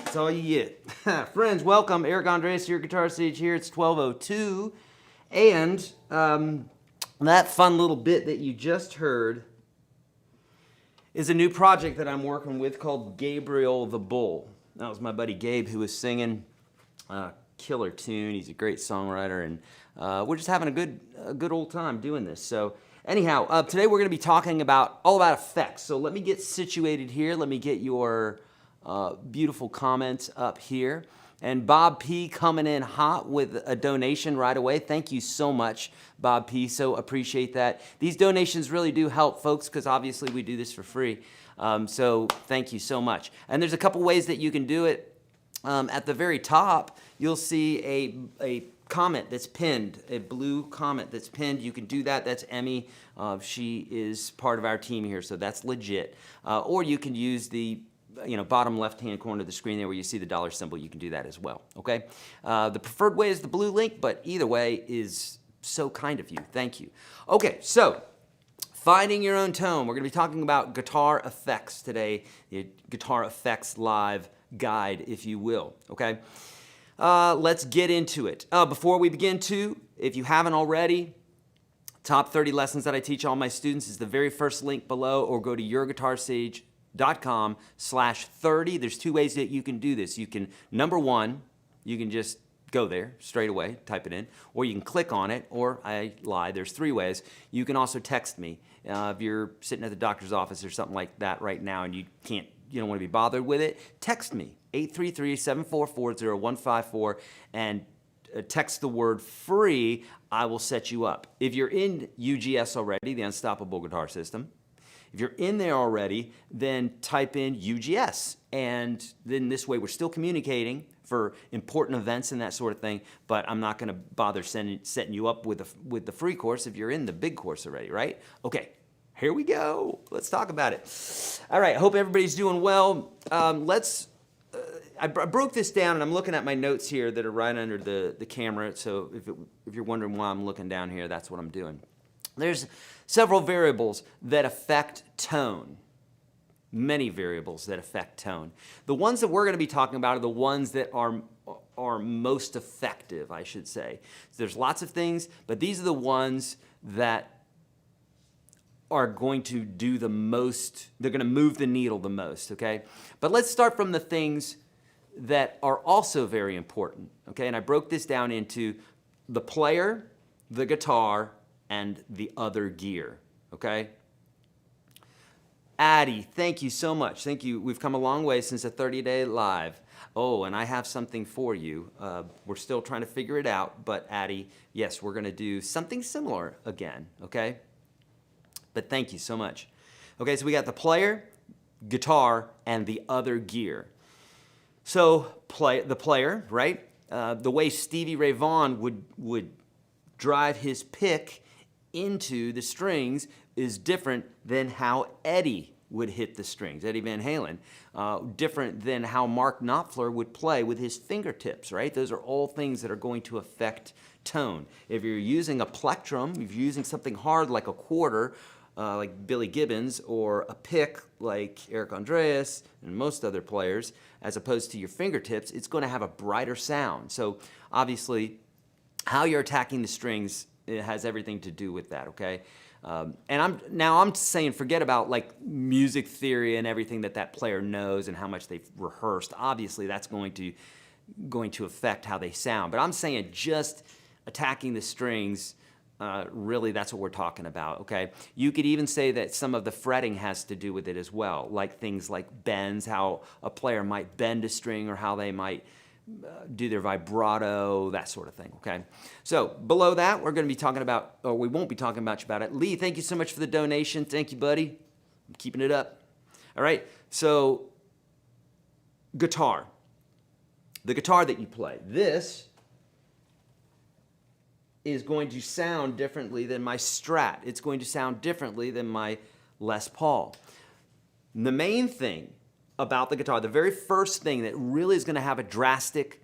That's all you get. Friends, welcome. Eric Andres, your Guitar Sage here. It's 12:02. And that fun little bit that you just heard is a new project that I'm working with called Gabriel the Bull. That was my buddy Gabe who was singing a killer tune. He's a great songwriter, and we're just having a good old time doing this. So anyhow, today we're going to be talking all about effects. So let me get situated here. Let me get your beautiful comments up here. And Bob P coming in hot with a donation right away. Thank you so much, Bob P. So appreciate that. These donations really do help, folks, because obviously we do this for free. So thank you so much. And there's a couple ways that you can do it. At the very top, you'll see a comment that's pinned, a blue comment that's pinned. You can do that. That's Emmy. She is part of our team here, so that's legit. Or you can use the bottom left-hand corner of the screen there where you see the dollar symbol. You can do that as well, okay? The preferred way is the blue link, but either way is so kind of you. Thank you. Okay, so finding your own tone. We're going to be talking about guitar effects today, the Guitar Effects Live guide, if you will, okay? Let's get into it. Before we begin if you haven't already, top 30 lessons that I teach all my students is the very first link below, or go to YourGuitarSage.com/30. There's two ways that you can do this. You can, number one, you can just go there straight away, type it in, or you can click on it, or I lied, there's three ways. You can also text me. If you're sitting at the doctor's office or something like that right now and you don't want to be bothered with it, text me, 833-744-0154, and text the word free. I will set you up. If you're in UGS already, the Unstoppable Guitar System, if you're in there already, then type in UGS, and then this way we're still communicating for important events and that sort of thing, but I'm not going to bother setting you up with the free course if you're in the big course already, right? Okay, here we go. Let's talk about it. All right, I hope everybody's doing well. I broke this down, and I'm looking at my notes here that are right under the camera, so if you're wondering why I'm looking down here, that's what I'm doing. There's several variables that affect tone. Many variables that affect tone. The ones that we're going to be talking about are the ones that are most effective, I should say. So there's lots of things, but these are the ones that are going to do the most, they're going to move the needle the most, okay? But let's start from the things that are also very important, okay? And I broke this down into the player, the guitar, and the other gear, okay? Addie, thank you so much. Thank you. We've come a long way since a 30-day live. Oh, and I have something for you. We're still trying to figure it out, but Addie, yes, we're going to do something similar again, okay? But thank you so much. Okay, so we got the player, guitar, and the other gear. So the player, right? The way Stevie Ray Vaughan would drive his pick into the strings is different than how Eddie would hit the strings, Eddie Van Halen. Different than how Mark Knopfler would play with his fingertips, right? Those are all things that are going to affect tone. If you're using a plectrum, if you're using something hard like a quarter, like Billy Gibbons, or a pick like Eric Andreas and most other players, as opposed to your fingertips, it's going to have a brighter sound. So obviously, how you're attacking the strings, it has everything to do with that, okay? And I'm saying forget about like music theory and everything that player knows and how much they've rehearsed. Obviously, that's going to affect how they sound. But I'm saying just attacking the strings, really that's what we're talking about, okay? You could even say that some of the fretting has to do with it as well, like things like bends, how a player might bend a string or how they might do their vibrato, that sort of thing, okay? So below that, we're going to be talking about, or we won't be talking much about it. Lee, thank you so much for the donation. Thank you, buddy. I'm keeping it up. All right, so guitar. The guitar that you play. This is going to sound differently than my Strat. It's going to sound differently than my Les Paul. The main thing about the guitar, the very first thing that really is going to have a drastic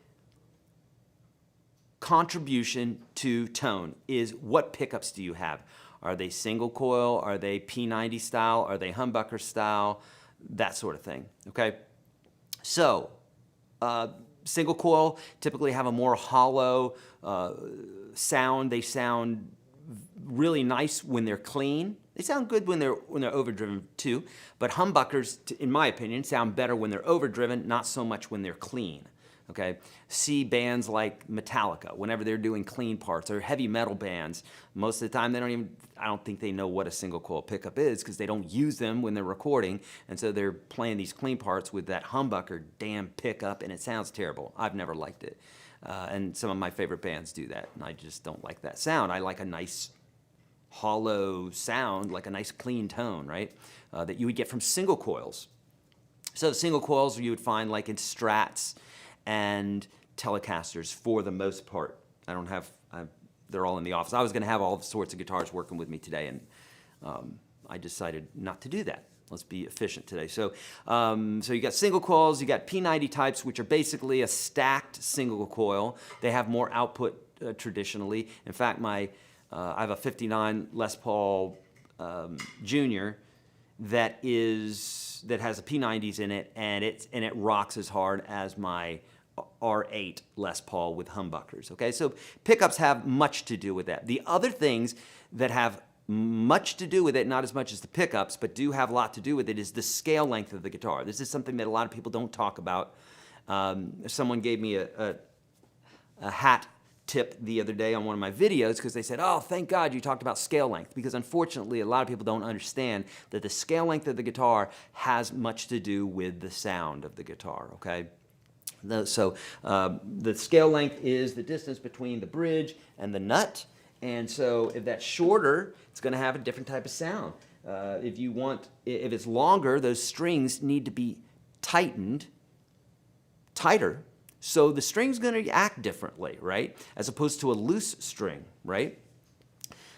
contribution to tone is what pickups do you have? Are they single coil? Are they P90 style? Are they humbucker style? That sort of thing, okay? So Single coil typically have a more hollow sound. They sound really nice when they're clean. They sound good when they're overdriven too, but humbuckers, in my opinion, sound better when they're overdriven, not so much when they're clean. Okay, see bands like Metallica, whenever they're doing clean parts, or heavy metal bands, most of the time I don't think they know what a single coil pickup is because they don't use them when they're recording, and so they're playing these clean parts with that humbucker damn pickup, and it sounds terrible. I've never liked it, and some of my favorite bands do that, and I just don't like that sound. I like a nice hollow sound, like a nice clean tone, right, that you would get from single coils. So single coils you would find like in Strats and Telecasters for the most part. They're all in the office. I was going to have all sorts of guitars working with me today, and I decided not to do that. Let's be efficient today. So you got single coils, you got P90 types, which are basically a stacked single coil. They have more output traditionally. In fact, I have a 59 Les Paul Junior that has a P90s in it, and it rocks as hard as my R8 Les Paul with humbuckers. Okay, so pickups have much to do with that. The other things that have much to do with it, not as much as the pickups, but do have a lot to do with it, is the scale length of the guitar. This is something that a lot of people don't talk about. Someone gave me a hat tip the other day on one of my videos because they said, oh, thank God you talked about scale length, because unfortunately a lot of people don't understand that the scale length of the guitar has much to do with the sound of the guitar, okay? The scale length is the distance between the bridge and the nut, and so if that's shorter, it's going to have a different type of sound. If it's longer, those strings need to be tighter, so the string's going to act differently, right? As opposed to a loose string, right?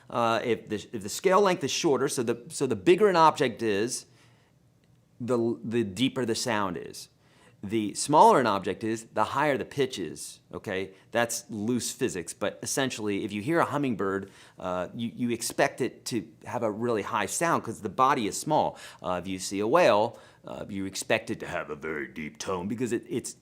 If the scale length is shorter, so the bigger an object is, the deeper the sound is. The smaller an object is, the higher the pitch is, okay? That's loose physics, but essentially, if you hear a hummingbird, you expect it to have a really high sound because the body is small. If you see a whale, you expect it to have a very deep tone because it's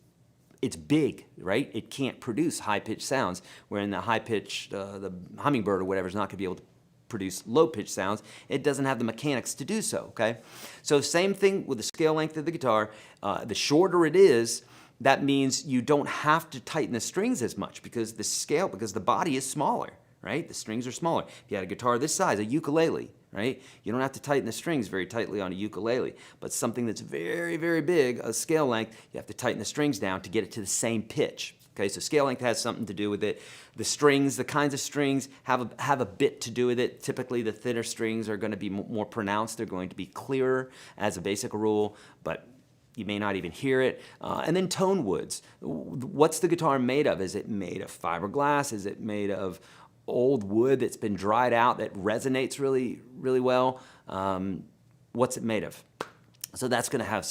big, right? It can't produce high-pitched sounds, where in the high-pitched, the hummingbird or whatever is not going to be able to produce low-pitched sounds. It doesn't have the mechanics to do so, okay? So same thing with the scale length of the guitar. The shorter it is, that means you don't have to tighten the strings as much because the body is smaller, right? The strings are smaller. If you had a guitar this size, a ukulele, right? You don't have to tighten the strings very tightly on a ukulele, but something that's very, very big, a scale length, you have to tighten the strings down to get it to the same pitch. Okay, so scale length has something to do with it. The strings, the kinds of strings have a bit to do with it. Typically, the thinner strings are going to be more pronounced. They're going to be clearer as a basic rule, but you may not even hear it. And then tone woods. What's the guitar made of? Is it made of fiberglass? Is it made of old wood that's been dried out that resonates really, really well? What's it made of? So that's going to have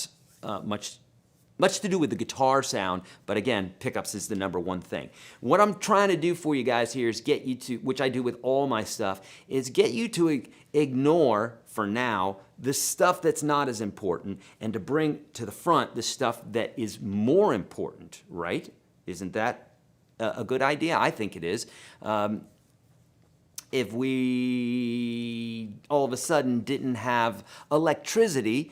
much to do with the guitar sound, but again, pickups is the number one thing. What I'm trying to do for you guys here is get you to, which I do with all my stuff, is get you to ignore, for now, the stuff that's not as important and to bring to the front the stuff that is more important, right? Isn't that a good idea? I think it is. If we all of a sudden didn't have electricity,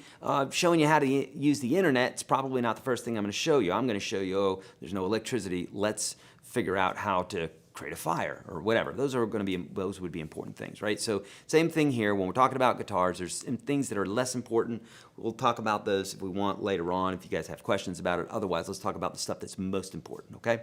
showing you how to use the internet, it's probably not the first thing I'm going to show you. I'm going to show you, oh, there's no electricity. Let's figure out how to create a fire or whatever. Those would be important things, right? So same thing here. When we're talking about guitars, there's some things that are less important. We'll talk about those if we want later on, if you guys have questions about it. Otherwise, let's talk about the stuff that's most important, okay?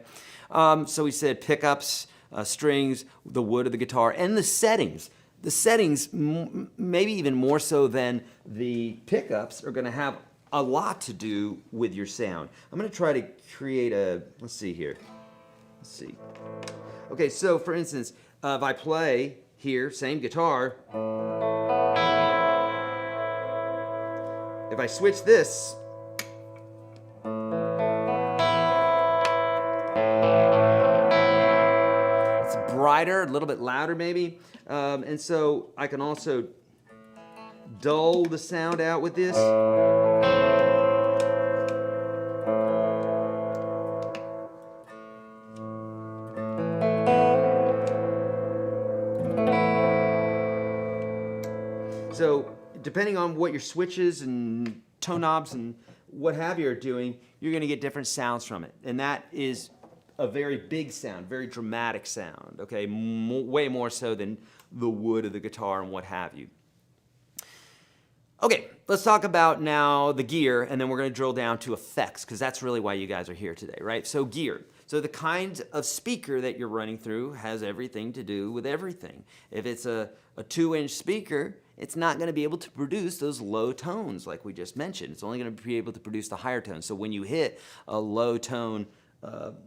So we said pickups, strings, the wood of the guitar, and the settings. The settings, maybe even more so than the pickups, are going to have a lot to do with your sound. I'm going to try to create let's see here. Let's see. Okay, so for instance, if I play here, same guitar, if I switch this, brighter, a little bit louder maybe, and so I can also dull the sound out with this. depending on what your switches and tone knobs and what have you are doing, you're going to get different sounds from it. And that is a very big sound, very dramatic sound, okay? Way more so than the wood of the guitar and what have you. Okay, let's talk about now the gear, and then we're going to drill down to effects, because that's really why you guys are here today, right? So gear. So the kind of speaker that you're running through has everything to do with everything. If it's a 2-inch speaker, it's not going to be able to produce those low tones like we just mentioned. It's only going to be able to produce the higher tones. So when you hit a low tone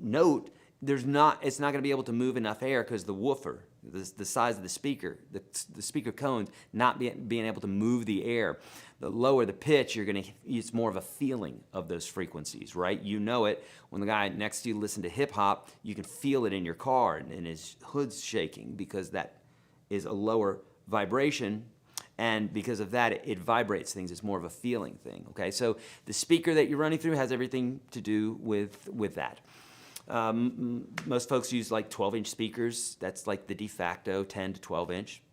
note, it's not going to be able to move enough air because the woofer, the size of the speaker, the speaker cones, not being able to move the air. The lower the pitch, it's more of a feeling of those frequencies, right? You know it. When the guy next to you listens to hip hop, you can feel it in your car and his hood's shaking because that is a lower vibration. And because of that, it vibrates things. It's more of a feeling thing, okay? So the speaker that you're running through has everything to do with that. Most folks use like 12-inch speakers. That's like the de facto 10 to 12-inch.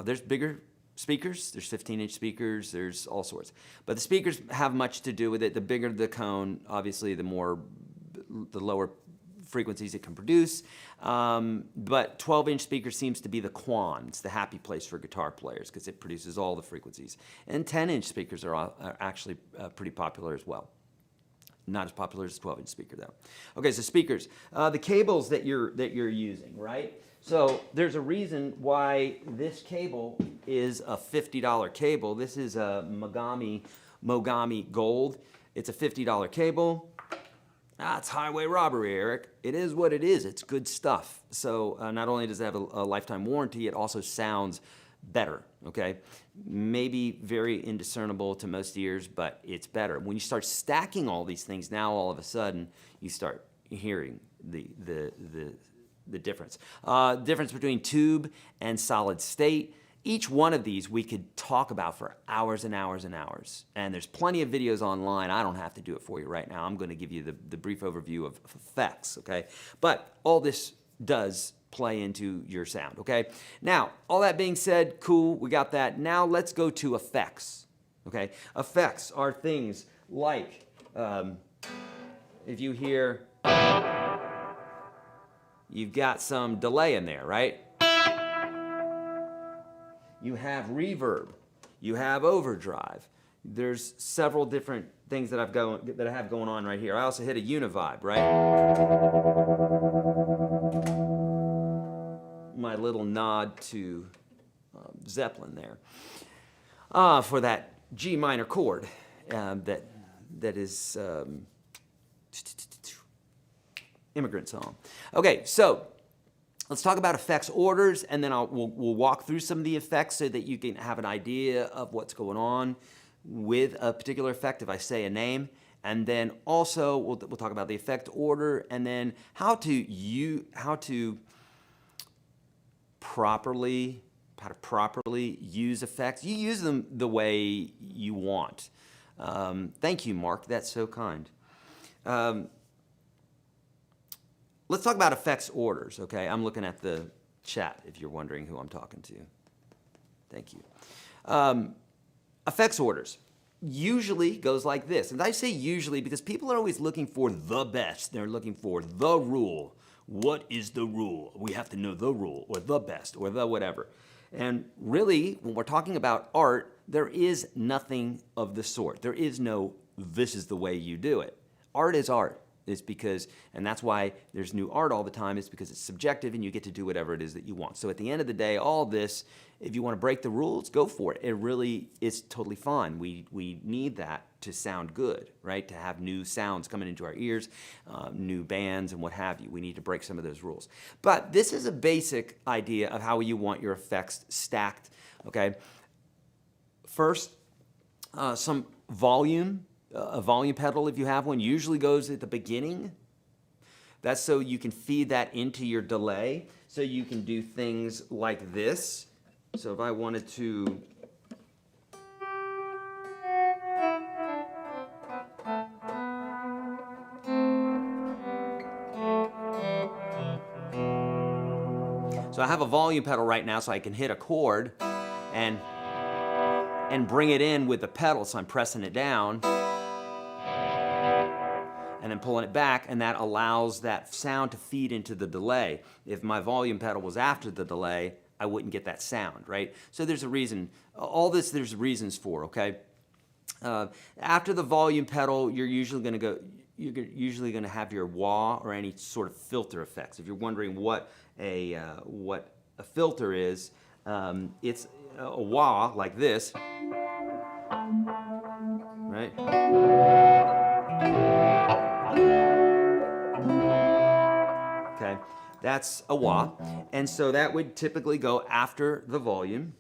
There's bigger speakers. There's 15-inch speakers. There's all sorts. But the speakers have much to do with it. The bigger the cone, obviously, the lower frequencies it can produce. But 12-inch speaker seems to be the quan. It's the happy place for guitar players because it produces all the frequencies. And 10-inch speakers are actually pretty popular as well. Not as popular as a 12-inch speaker, though. Okay, so speakers. The cables that you're using, right? So there's a reason why this cable is a $50 cable. This is a Mogami Gold. It's a $50 cable. It's highway robbery, Eric. It is what it is. It's good stuff. So not only does it have a lifetime warranty, it also sounds better, okay? Maybe very indiscernible to most ears, but it's better. When you start stacking all these things, now all of a sudden you start hearing the difference. Difference between tube and solid state. Each one of these we could talk about for hours and hours and hours. And there's plenty of videos online. I don't have to do it for you right now. I'm going to give you the brief overview of effects, okay? But all this does play into your sound, okay? Now, all that being said, cool, we got that. Now let's go to effects, okay? Effects are things like, if you hear, you've got some delay in there, right? You have reverb, you have overdrive. There's several different things that I have going on right here. I also hit a univibe, right? My little nod to Zeppelin there for that G minor chord that is Immigrant Song. Okay, so let's talk about effects orders, and then we'll walk through some of the effects so that you can have an idea of what's going on with a particular effect if I say a name. And then also we'll talk about the effect order, and then how to properly use effects. You use them the way you want. Thank you, Mark. That's so kind. Let's talk about effects orders, okay? I'm looking at the chat if you're wondering who I'm talking to. Thank you. Effects orders usually goes like this. And I say usually because people are always looking for the best. They're looking for the rule. What is the rule? We have to know the rule or the best or the whatever. And really, when we're talking about art, there is nothing of the sort. There is no, this is the way you do it. Art is art. It's because, and that's why there's new art all the time, is because it's subjective and you get to do whatever it is that you want. So at the end of the day, all this, if you want to break the rules, go for it. It really is totally fine. We need that to sound good, right? To have new sounds coming into our ears, new bands and what have you. We need to break some of those rules. But this is a basic idea of how you want your effects stacked, okay? First, some volume. A volume pedal, if you have one, usually goes at the beginning. That's so you can feed that into your delay. So you can do things like this. So if I wanted to... So I have a volume pedal right now so I can hit a chord and and bring it in with the pedal. So I'm pressing it down and then pulling it back, and that allows that sound to feed into the delay. If my volume pedal was after the delay, I wouldn't get that sound, right? So there's a reason. All this there's reasons for, okay? After the volume pedal, you're usually going to have your wah or any sort of filter effects. If you're wondering what a filter is, it's a wah like this, right? Okay, that's a wah, and so that would typically go after the volume.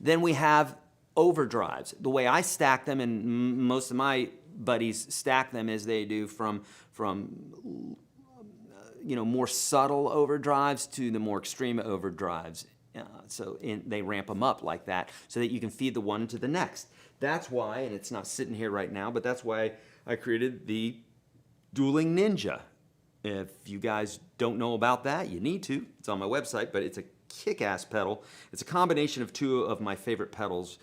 Then we have overdrives. The way I stack them, and most of my buddies stack them, is they do from more subtle overdrives to the more extreme overdrives. They ramp them up like that so that you can feed the one to the next. That's why, and it's not sitting here right now, but that's why I created the Dueling Ninja. If you guys don't know about that, you need to. It's on my website, but it's a kick-ass pedal. It's a combination of two of my favorite pedals,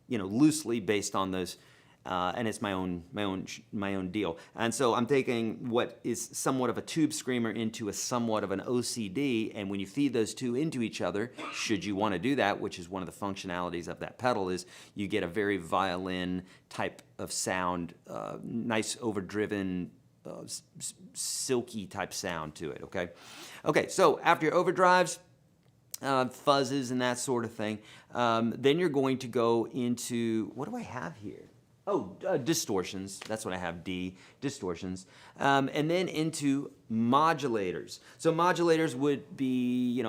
loosely based on those, and it's my own deal. And so I'm taking what is somewhat of a tube screamer into a somewhat of an OCD, and when you feed those two into each other, should you want to do that, which is one of the functionalities of that pedal, is you get a very violin type of sound, nice overdriven, silky type sound to it, okay? Okay, so after your overdrives, fuzzes and that sort of thing, then you're going to go into, what do I have here? Oh, distortions. That's what I have, D, distortions. And then into modulators. So modulators would be,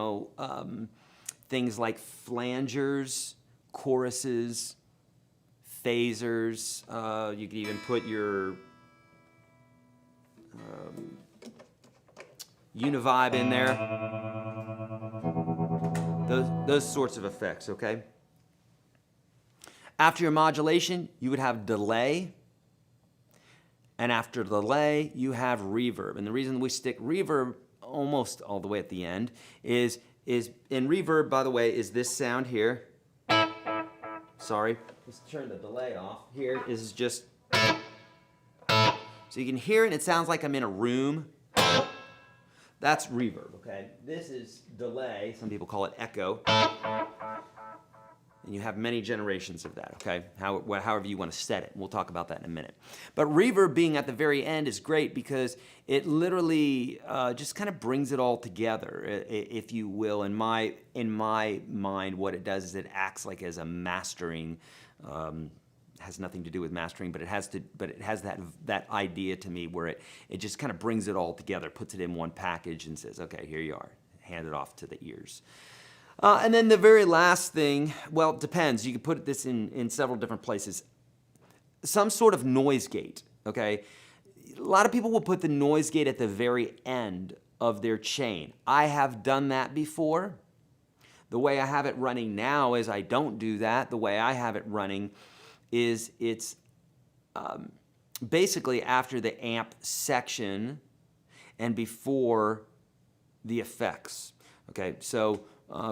things like flangers, choruses, phasers. You could even put your univibe in there. Those sorts of effects, okay? After your modulation, you would have delay. And after delay, you have reverb. And the reason we stick reverb almost all the way at the end is in reverb, by the way, is this sound here. Sorry, let's turn the delay off. Here is just, so you can hear it, and it sounds like I'm in a room. That's reverb, okay? This is delay. Some people call it echo. And you have many generations of that, okay? However you want to set it. We'll talk about that in a minute. But reverb being at the very end is great because it literally just kind of brings it all together, if you will. In my mind, what it does is it acts like as a mastering. Has nothing to do with mastering, but it has that idea to me where it just kind of brings it all together, puts it in one package, and says, okay, here you are. Hand it off to the ears. And then the very last thing, well, it depends. You can put this in several different places. Some sort of noise gate, okay? A lot of people will put the noise gate at the very end of their chain. I have done that before. The way I have it running now is I don't do that. The way I have it running is it's basically after the amp section and before the effects, okay? So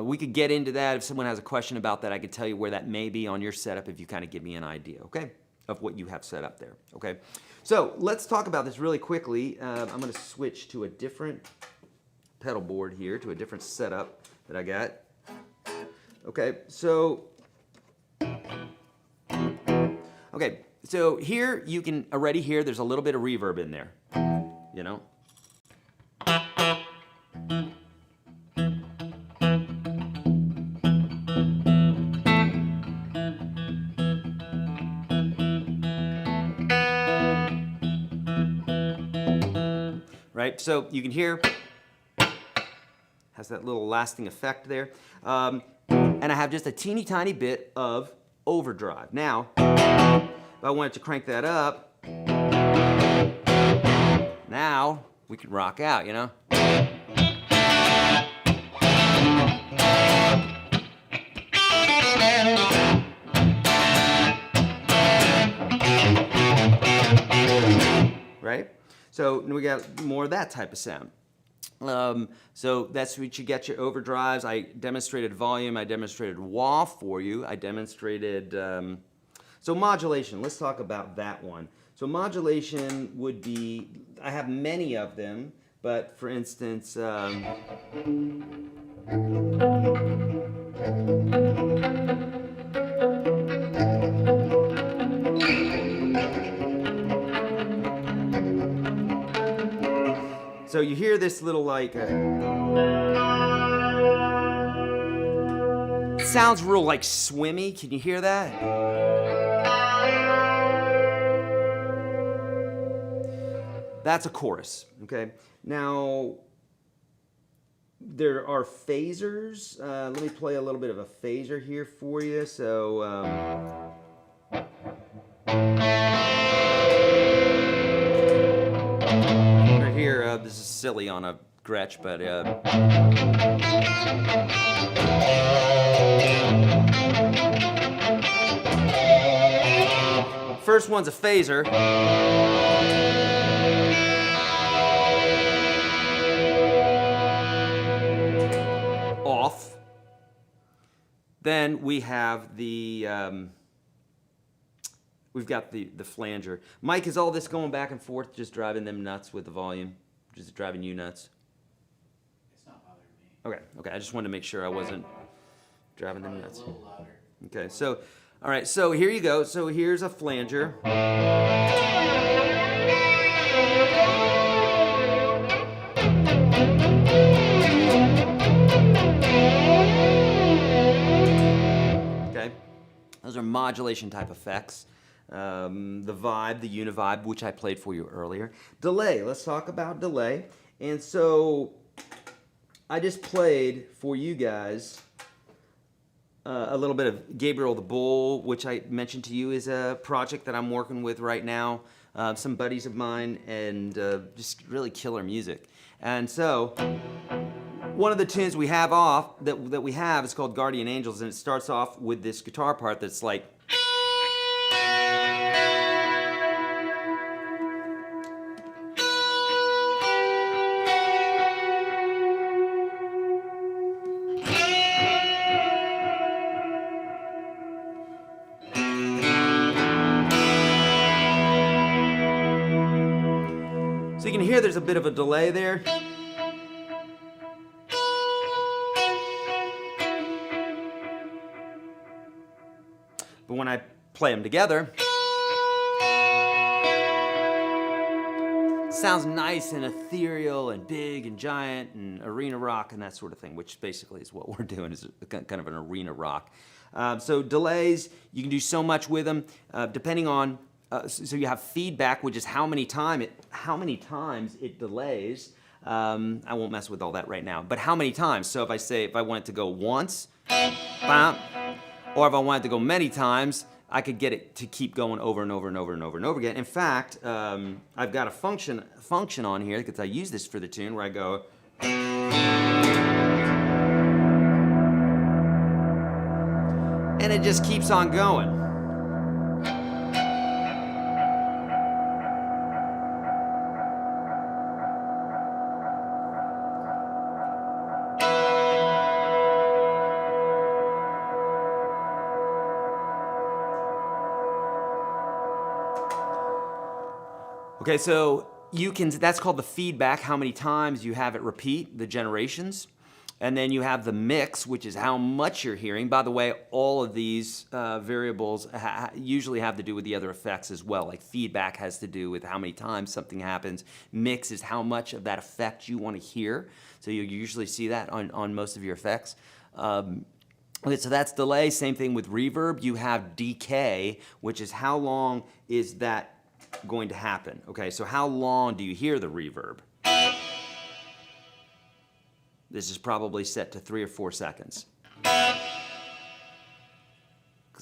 we could get into that. If someone has a question about that, I could tell you where that may be on your setup if you kind of give me an idea, okay, of what you have set up there, okay? So let's talk about this really quickly. I'm going to switch to a different pedal board here, to a different setup that I got. Okay, so here you can already hear there's a little bit of reverb in there, you know? Right, so you can hear, has that little lasting effect there. And I have just a teeny tiny bit of overdrive. Now, if I wanted to crank that up, now we can rock out, you know? Right? So we got more of that type of sound. So that's what you get your overdrives. I demonstrated volume. I demonstrated wah for you. I demonstrated, so modulation. Let's talk about that one. So modulation would be, I have many of them, but for instance, so you hear this little like, sounds real like swimmy. Can you hear that? That's a chorus, okay? Now, there are phasers. Let me play a little bit of a phaser here for you. So, right here, this is silly on a Gretsch, but first one's a phaser. Off. Then we have the we've got the flanger. Mike, is all this going back and forth just driving them nuts with the volume? Just driving you nuts? It's not bothering me. Okay. I just wanted to make sure I wasn't driving them nuts. A little louder. Okay, so, all right, so here you go. So here's a flanger. Okay, those are modulation type effects. The vibe, the univibe, which I played for you earlier. Delay, let's talk about delay. And so I just played for you guys a little bit of Gabriel the Bull, which I mentioned to you is a project that I'm working with right now. Some buddies of mine, and just really killer music. And so one of the tunes we have that we have is called Guardian Angels, and it starts off with this guitar part that's like. So you can hear there's a bit of a delay there. But when I play them together, it sounds nice and ethereal and big and giant and arena rock and that sort of thing, which basically is what we're doing, is kind of an arena rock. So delays, you can do so much with them, depending on. So you have feedback, which is how many times it delays. I won't mess with all that right now, but how many times? So if I want it to go once, bam, or if I want it to go many times, I could get it to keep going over and over and over and over and over again. In fact, I've got a function on here, because I use this for the tune, where I go. And it just keeps on going. Okay, so that's called the feedback, how many times you have it repeat, the generations. And then you have the mix, which is how much you're hearing. By the way, all of these variables usually have to do with the other effects as well. Like feedback has to do with how many times something happens. Mix is how much of that effect you want to hear. So you usually see that on most of your effects. Okay, so that's delay. Same thing with reverb. You have decay, which is how long is that going to happen. Okay, so how long do you hear the reverb? This is probably set to 3 or 4 seconds, because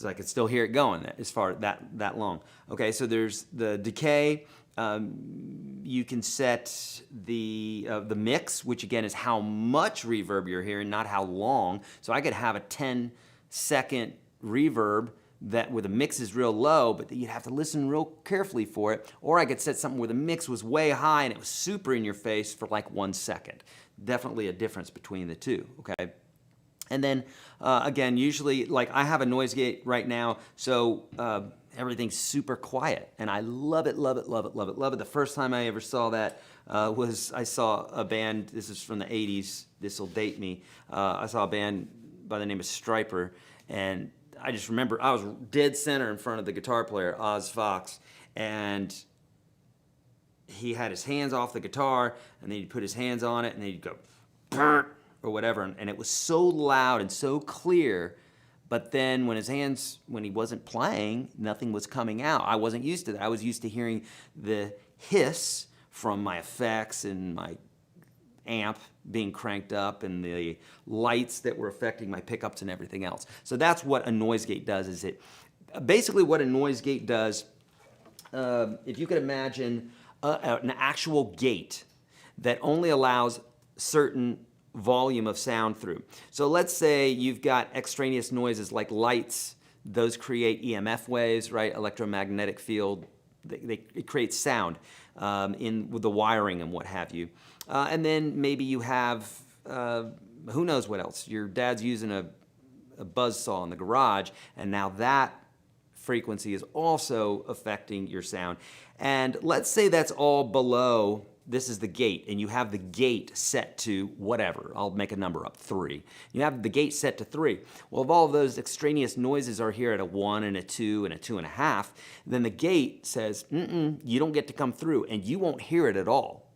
I could still hear it going as far that long. Okay, so there's the decay. You can set the mix, which again is how much reverb you're hearing, not how long. So I could have a 10-second reverb that where the mix is real low, but you'd have to listen real carefully for it. Or I could set something where the mix was way high and it was super in your face for like 1 second. definitely a difference between the two, okay? And then, again, usually, like I have a noise gate right now, so everything's super quiet. And I love it, love it, love it, love it, love it. The first time I ever saw that was I saw a band, this is from the 80s, this will date me. I saw a band by the name of Stryper, and I just remember I was dead center in front of the guitar player, Oz Fox, and he had his hands off the guitar, and then he'd put his hands on it, and then he'd go, "Brr," or whatever, and it was so loud and so clear, but then when he wasn't playing, nothing was coming out. I wasn't used to that. I was used to hearing the hiss from my effects and my amp being cranked up and the lights that were affecting my pickups and everything else. So that's what a noise gate does. Basically what a noise gate does, if you could imagine an actual gate that only allows certain volume of sound through. So let's say you've got extraneous noises like lights. Those create EMF waves, right? Electromagnetic field. It creates sound with the wiring and what have you. And then maybe you have, who knows what else. Your dad's using a buzz saw in the garage, and now that frequency is also affecting your sound. And let's say that's all below, this is the gate, and you have the gate set to whatever. I'll make a number up, 3. You have the gate set to 3. Well, if all of those extraneous noises are here at a 1 and a 2 and a 2.5, then the gate says, you don't get to come through, and you won't hear it at all.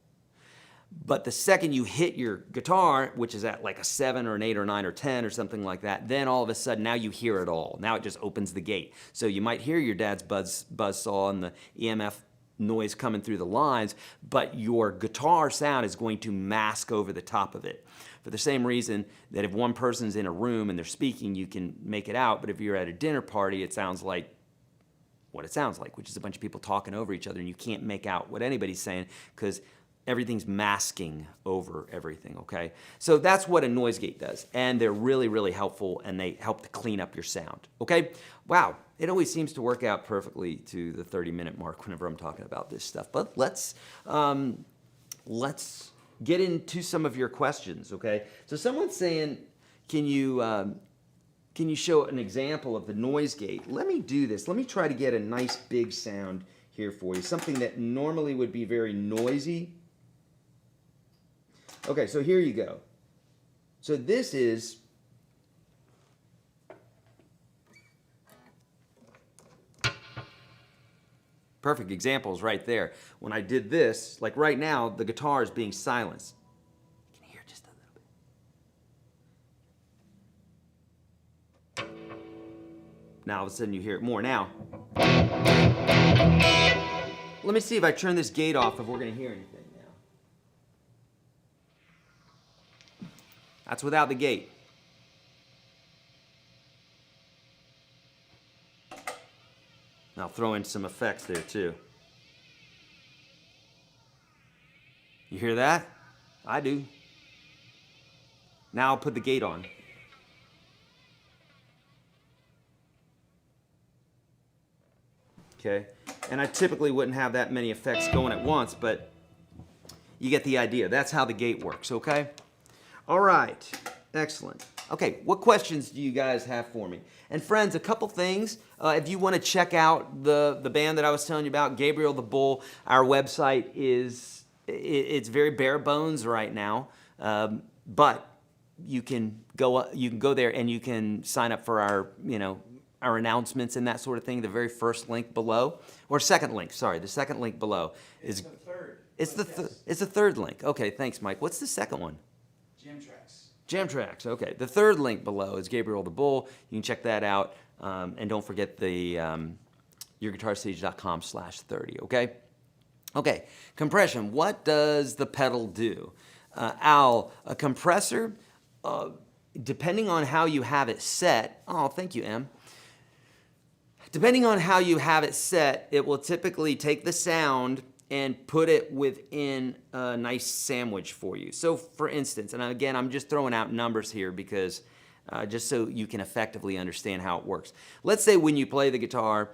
But the second you hit your guitar, which is at like a 7 or an 8 or 9 or 10 or something like that, then all of a sudden now you hear it all. Now it just opens the gate. So you might hear your dad's buzz saw and the EMF noise coming through the lines, but your guitar sound is going to mask over the top of it. For the same reason that if one person's in a room and they're speaking, you can make it out, but if you're at a dinner party, it sounds like what it sounds like, which is a bunch of people talking over each other, and you can't make out what anybody's saying because everything's masking over everything, okay? So that's what a noise gate does, and they're really, really helpful, and they help to clean up your sound, okay? Wow, it always seems to work out perfectly to the 30-minute mark whenever I'm talking about this stuff, but let's get into some of your questions, okay? So someone's saying, can you show an example of the noise gate? Let me do this. Let me try to get a nice big sound here for you, something that normally would be very noisy. Okay, so here you go. So this is perfect examples right there. When I did this, like right now, the guitar is being silenced. You can hear just a little bit. Now all of a sudden you hear it more. Now, let me see if I turn this gate off if we're going to hear anything. That's without the gate. I'll throw in some effects there too. You hear that? I do. Now I'll put the gate on. Okay, and I typically wouldn't have that many effects going at once, but you get the idea. That's how the gate works, okay? All right, excellent. Okay, what questions do you guys have for me? And friends, a couple things. If you want to check out the band that I was telling you about, Gabriel the Bull, our website it's very bare bones right now, but you can go there and you can sign up for our announcements and that sort of thing. The very first link below, or second link. Sorry, the second link below is. The third. It's the third link. Okay, thanks, Mike. What's the second one? Jam tracks. Jam tracks, okay. The third link below is Gabriel the Bull. You can check that out. And don't forget the YourGuitarSage.com/30, okay? Okay, compression. What does the pedal do? Al, a compressor, depending on how you have it set, oh, thank you, Em. Depending on how you have it set, it will typically take the sound and put it within a nice sandwich for you. So for instance, and again, I'm just throwing out numbers here because just so you can effectively understand how it works. Let's say when you play the guitar,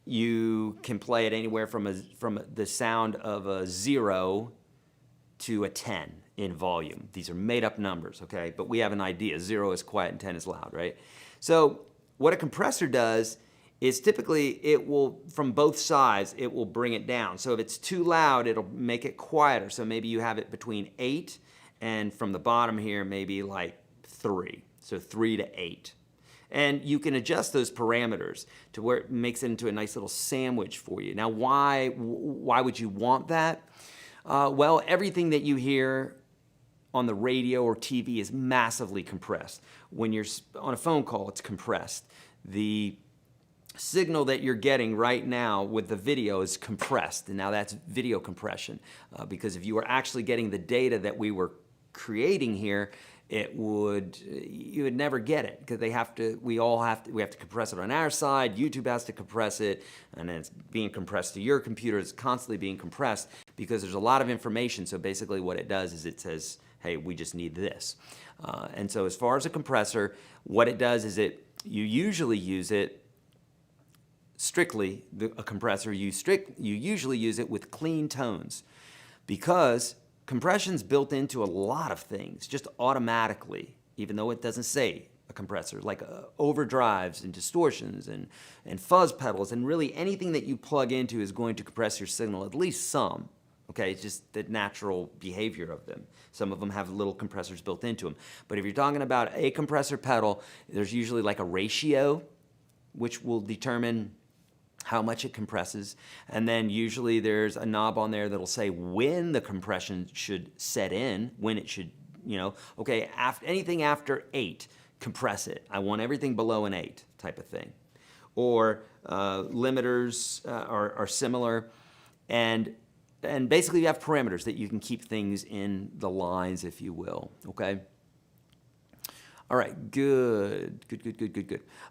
you can play it anywhere from the sound of a 0 to a 10. in volume. These are made up numbers, okay? But we have an idea. 0 is quiet and 10 is loud, right? So what a compressor does is typically it will, from both sides, it will bring it down. So if it's too loud, it'll make it quieter. So maybe you have it between 8 and from the bottom here, maybe like 3. So 3 to 8. And you can adjust those parameters to where it makes it into a nice little sandwich for you. Now, why would you want that? Well, everything that you hear on the radio or TV is massively compressed. When you're on a phone call, it's compressed. The signal that you're getting right now with the video is compressed, and now that's video compression. Because if you were actually getting the data that we were creating here, you would never get it, because we have to compress it on our side. YouTube has to compress it, and then it's being compressed to your computer. It's constantly being compressed because there's a lot of information. So basically what it does is it says, hey, we just need this. And so as far as a compressor, what it does is you usually use it strictly, a compressor, you usually use it with clean tones, because compression's built into a lot of things, just automatically, even though it doesn't say a compressor, like overdrives and distortions and fuzz pedals, and really anything that you plug into is going to compress your signal, at least some. Okay, it's just the natural behavior of them. Some of them have little compressors built into them. But if you're talking about a compressor pedal, there's usually like a ratio, which will determine how much it compresses. And then usually there's a knob on there that'll say when the compression should set in, when it should, okay, anything after 8, compress it. I want everything below an 8 type of thing. Or limiters are similar. And basically you have parameters that you can keep things in the lines, if you will, okay? All right, good.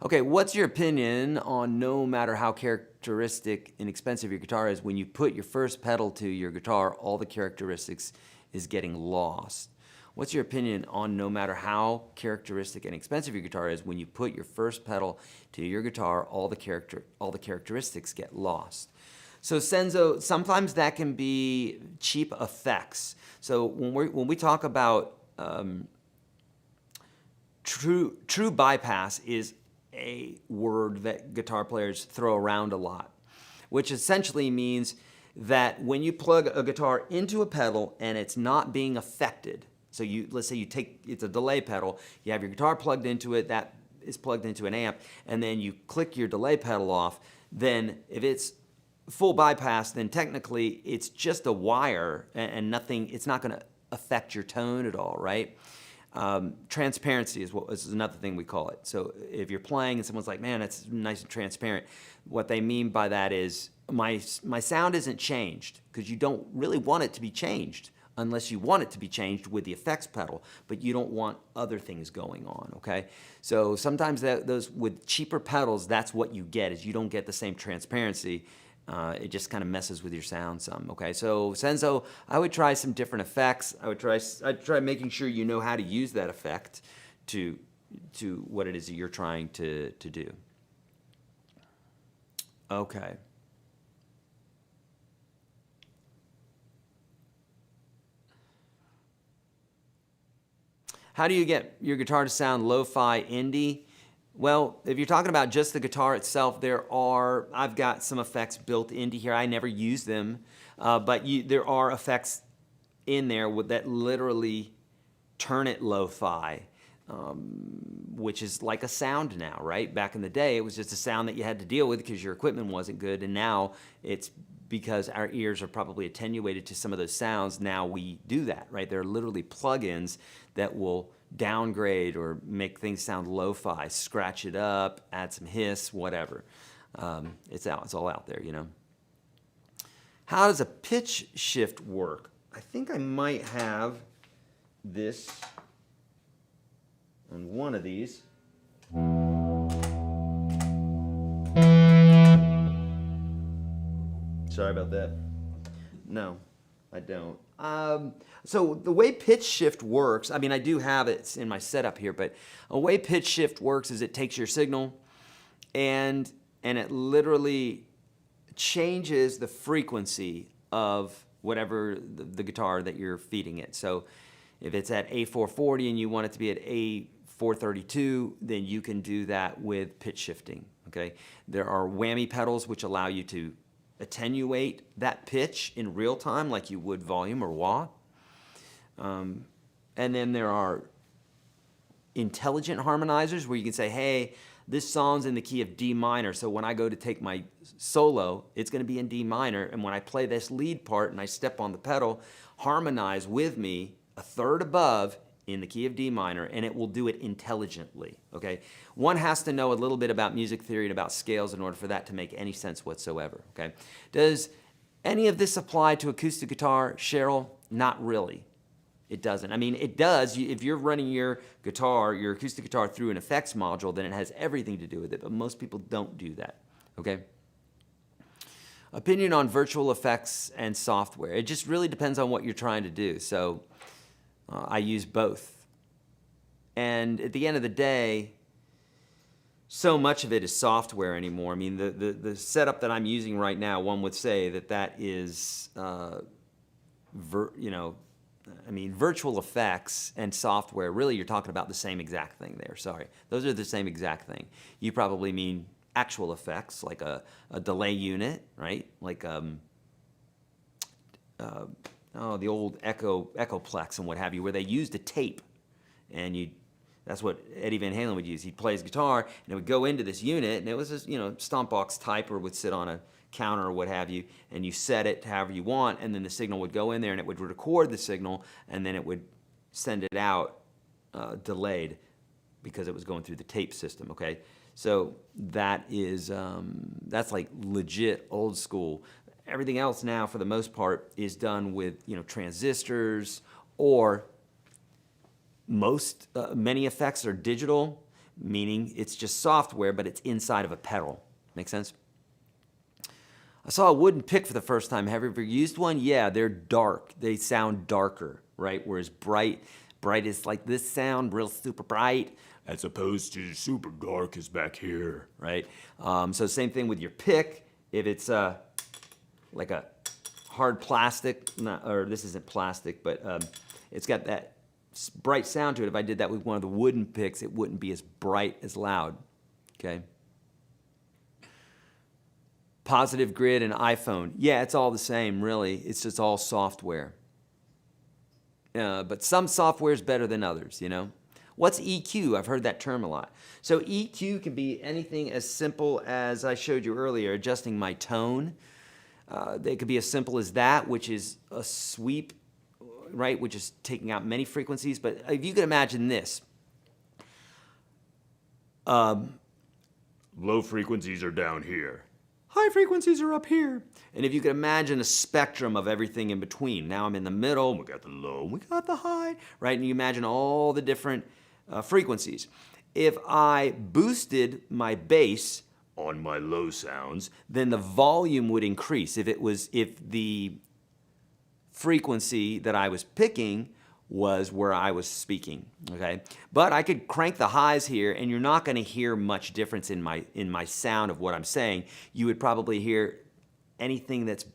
Okay, what's your opinion on no matter how characteristic and expensive your guitar is, when you put your first pedal to your guitar, all the characteristics is getting lost? What's your opinion on no matter how characteristic and expensive your guitar is, when you put your first pedal to your guitar, all the characteristics get lost? So Senzo, sometimes that can be cheap effects. So when we talk about True bypass is a word that guitar players throw around a lot, which essentially means that when you plug a guitar into a pedal and it's not being affected, so let's say it's a delay pedal, you have your guitar plugged into it, that is plugged into an amp, and then you click your delay pedal off, then if it's full bypass, then technically it's just a wire and nothing, it's not gonna affect your tone at all, right? Transparency is another thing we call it. So if you're playing and someone's like, man, that's nice and transparent, what they mean by that is my sound isn't changed, because you don't really want it to be changed unless you want it to be changed with the effects pedal, but you don't want other things going on, okay? So sometimes those with cheaper pedals, that's what you get, is you don't get the same transparency. It just kind of messes with your sound some, okay? So Senzo, I would try some different effects. I'd try making sure you know how to use that effect to what it is that you're trying to do. Okay. How do you get your guitar to sound lo-fi indie? Well, if you're talking about just the guitar itself, I've got some effects built into here. I never use them, but there are effects in there that literally turn it lo-fi, which is like a sound now, right? Back in the day, it was just a sound that you had to deal with because your equipment wasn't good, and now it's because our ears are probably attenuated to some of those sounds. Now we do that, right? There are literally plugins that will downgrade or make things sound lo-fi, scratch it up, add some hiss, whatever. It's all out there, How does a pitch shift work? I think I might have this on one of these. Sorry about that. No, I don't. So the way pitch shift works, I mean, I do have it in my setup here, but a way pitch shift works is it takes your signal and it literally changes the frequency of whatever the guitar that you're feeding it. So If it's at A440 and you want it to be at A432, then you can do that with pitch shifting, okay? There are whammy pedals which allow you to attenuate that pitch in real time like you would volume or wah. And then there are intelligent harmonizers where you can say, hey, this song's in the key of D minor, so when I go to take my solo, it's going to be in D minor, and when I play this lead part and I step on the pedal, harmonize with me a third above in the key of D minor, and it will do it intelligently, okay? One has to know a little bit about music theory and about scales in order for that to make any sense whatsoever, okay? Does any of this apply to acoustic guitar, Cheryl? Not really. It doesn't. I mean, it does. If you're running your guitar, your acoustic guitar through an effects module, then it has everything to do with it, but most people don't do that, okay? Opinion on virtual effects and software. It just really depends on what you're trying to do. So I use both. And at the end of the day, so much of it is software anymore. I mean, the setup that I'm using right now, one would say that is, virtual effects and software, really you're talking about the same exact thing there, sorry. Those are the same exact thing. You probably mean actual effects, like a delay unit, right? Like the old Echoplex and what have you, where they used a tape, and that's what Eddie Van Halen would use. He'd play his guitar, and it would go into this unit, and it was this, stomp box type, or would sit on a counter or what have you, and you set it however you want, and then the signal would go in there and it would record the signal, and then it would send it out delayed because it was going through the tape system, okay? So that's like legit old school. Everything else now, for the most part, is done with transistors, or many effects are digital, meaning it's just software, but it's inside of a pedal. Make sense? I saw a wooden pick for the first time. Have you ever used one? Yeah, they're dark. They sound darker, right? Whereas bright is like this sound, real super bright, as opposed to super dark is back here, right? So same thing with your pick. If it's like a hard plastic, or this isn't plastic, but it's got that bright sound to it. If I did that with one of the wooden picks, it wouldn't be as bright, as loud, okay? Positive Grid and iPhone. Yeah, it's all the same, really. It's just all software. But some software is better than others, What's EQ? I've heard that term a lot. So EQ can be anything as simple as I showed you earlier, adjusting my tone. They could be as simple as that, which is a sweep, right, which is taking out many frequencies. But if you could imagine this. Low frequencies are down here. High frequencies are up here. And if you could imagine a spectrum of everything in between. Now I'm in the middle, we got the low, we got the high, right? And you imagine all the different frequencies. If I boosted my bass on my low sounds, then the volume would increase. If the frequency that I was picking was where I was speaking, okay? But I could crank the highs here, and you're not gonna hear much difference in my sound of what I'm saying. You would probably hear anything that's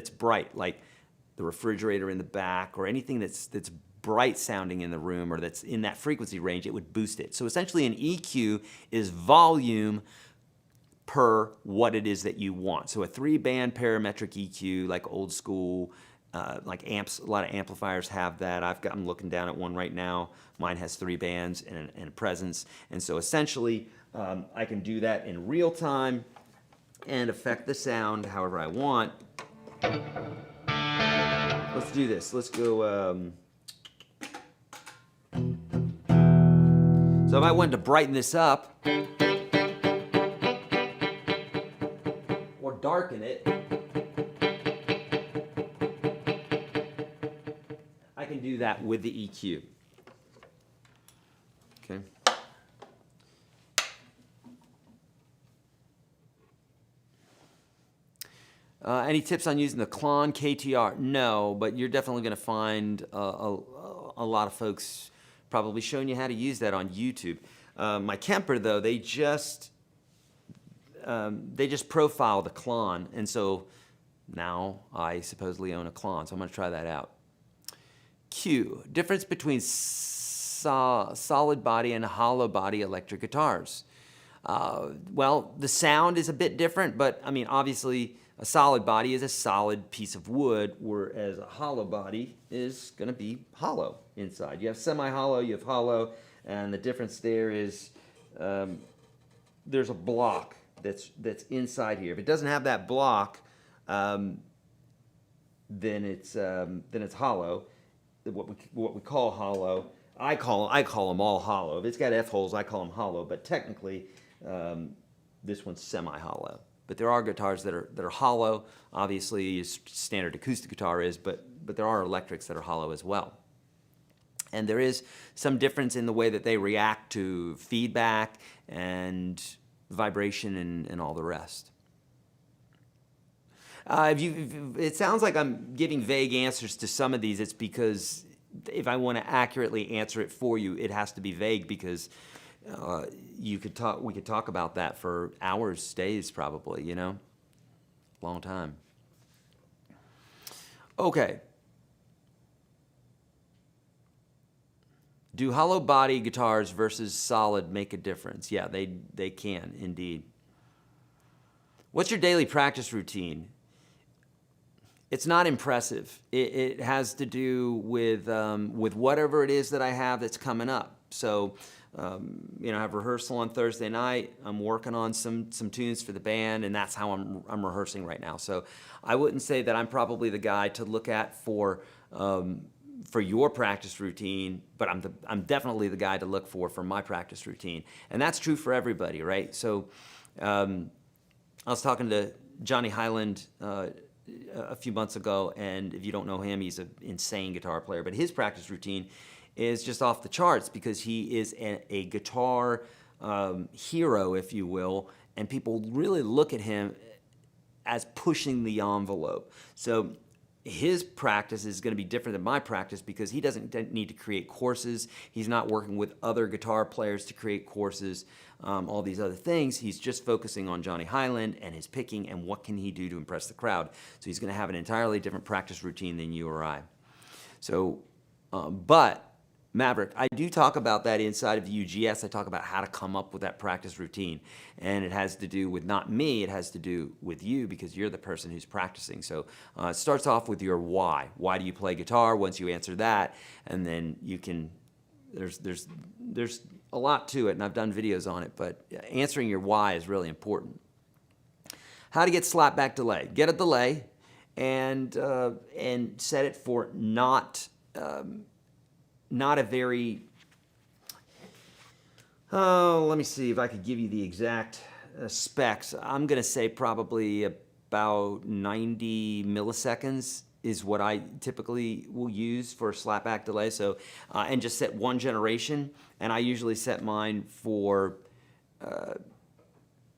bright, like the refrigerator in the back, or anything that's bright sounding in the room, or that's in that frequency range, it would boost it. So essentially an EQ is volume per what it is that you want. So a 3-band parametric EQ, like old school, like amps, a lot of amplifiers have that. I'm looking down at one right now. Mine has 3 bands and a presence. And so essentially, I can do that in real time and affect the sound however I want. Let's do this. Let's go. So if I wanted to brighten this up or darken it, I can do that with the EQ. Okay. Any tips on using the Klon KTR? No, but you're definitely going to find a lot of folks probably showing you how to use that on YouTube. My Kemper, though, they just profile the Klon, and so now I supposedly own a Klon, so I'm going to try that out. Q, difference between solid body and hollow body electric guitars. Well, the sound is a bit different, but I mean, obviously, a solid body is a solid piece of wood, whereas a hollow body is going to be hollow inside. You have semi-hollow, you have hollow, and the difference there is there's a block that's inside here. If it doesn't have that block, then it's hollow. What we call hollow. I call them all hollow. If it's got F holes, I call them hollow. But technically, this one's semi-hollow. But there are guitars that are hollow. Obviously, standard acoustic guitar is, but there are electrics that are hollow as well. And there is some difference in the way that they react to feedback and vibration and all the rest. It sounds like I'm giving vague answers to some of these. It's because if I want to accurately answer it for you, it has to be vague because we could talk about that for hours, days probably, you know? Long time. Okay. Do hollow body guitars versus solid make a difference? Yeah, they can indeed. What's your daily practice routine? It's not impressive. It has to do with whatever it is that I have that's coming up. So, I have rehearsal on Thursday night. I'm working on some tunes for the band, and that's how I'm rehearsing right now. So, I wouldn't say that I'm probably the guy to look at for your practice routine, but I'm definitely the guy to look for my practice routine, and that's true for everybody, right? So, I was talking to Johnny Hyland a few months ago, and if you don't know him, he's an insane guitar player, but his practice routine is just off the charts because he is a guitar hero, if you will, and people really look at him as pushing the envelope. So his practice is going to be different than my practice because he doesn't need to create courses. He's not working with other guitar players to create courses, all these other things. He's just focusing on Johnny Hyland and his picking and what can he do to impress the crowd. So he's going to have an entirely different practice routine than you or I. So, but Maverick, I do talk about that inside of the UGS. I talk about how to come up with that practice routine. And it has to do with not me, it has to do with you because you're the person who's practicing. So it starts off with your why. Why do you play guitar? Once you answer that, and then you can, there's a lot to it, and I've done videos on it, but answering your why is really important. How to get slapback delay. Get a delay and set it for not a very, let me see if I could give you the exact specs. I'm going to say probably about 90 milliseconds is what I typically will use for a slapback delay. So, and just set one generation, and I usually set mine for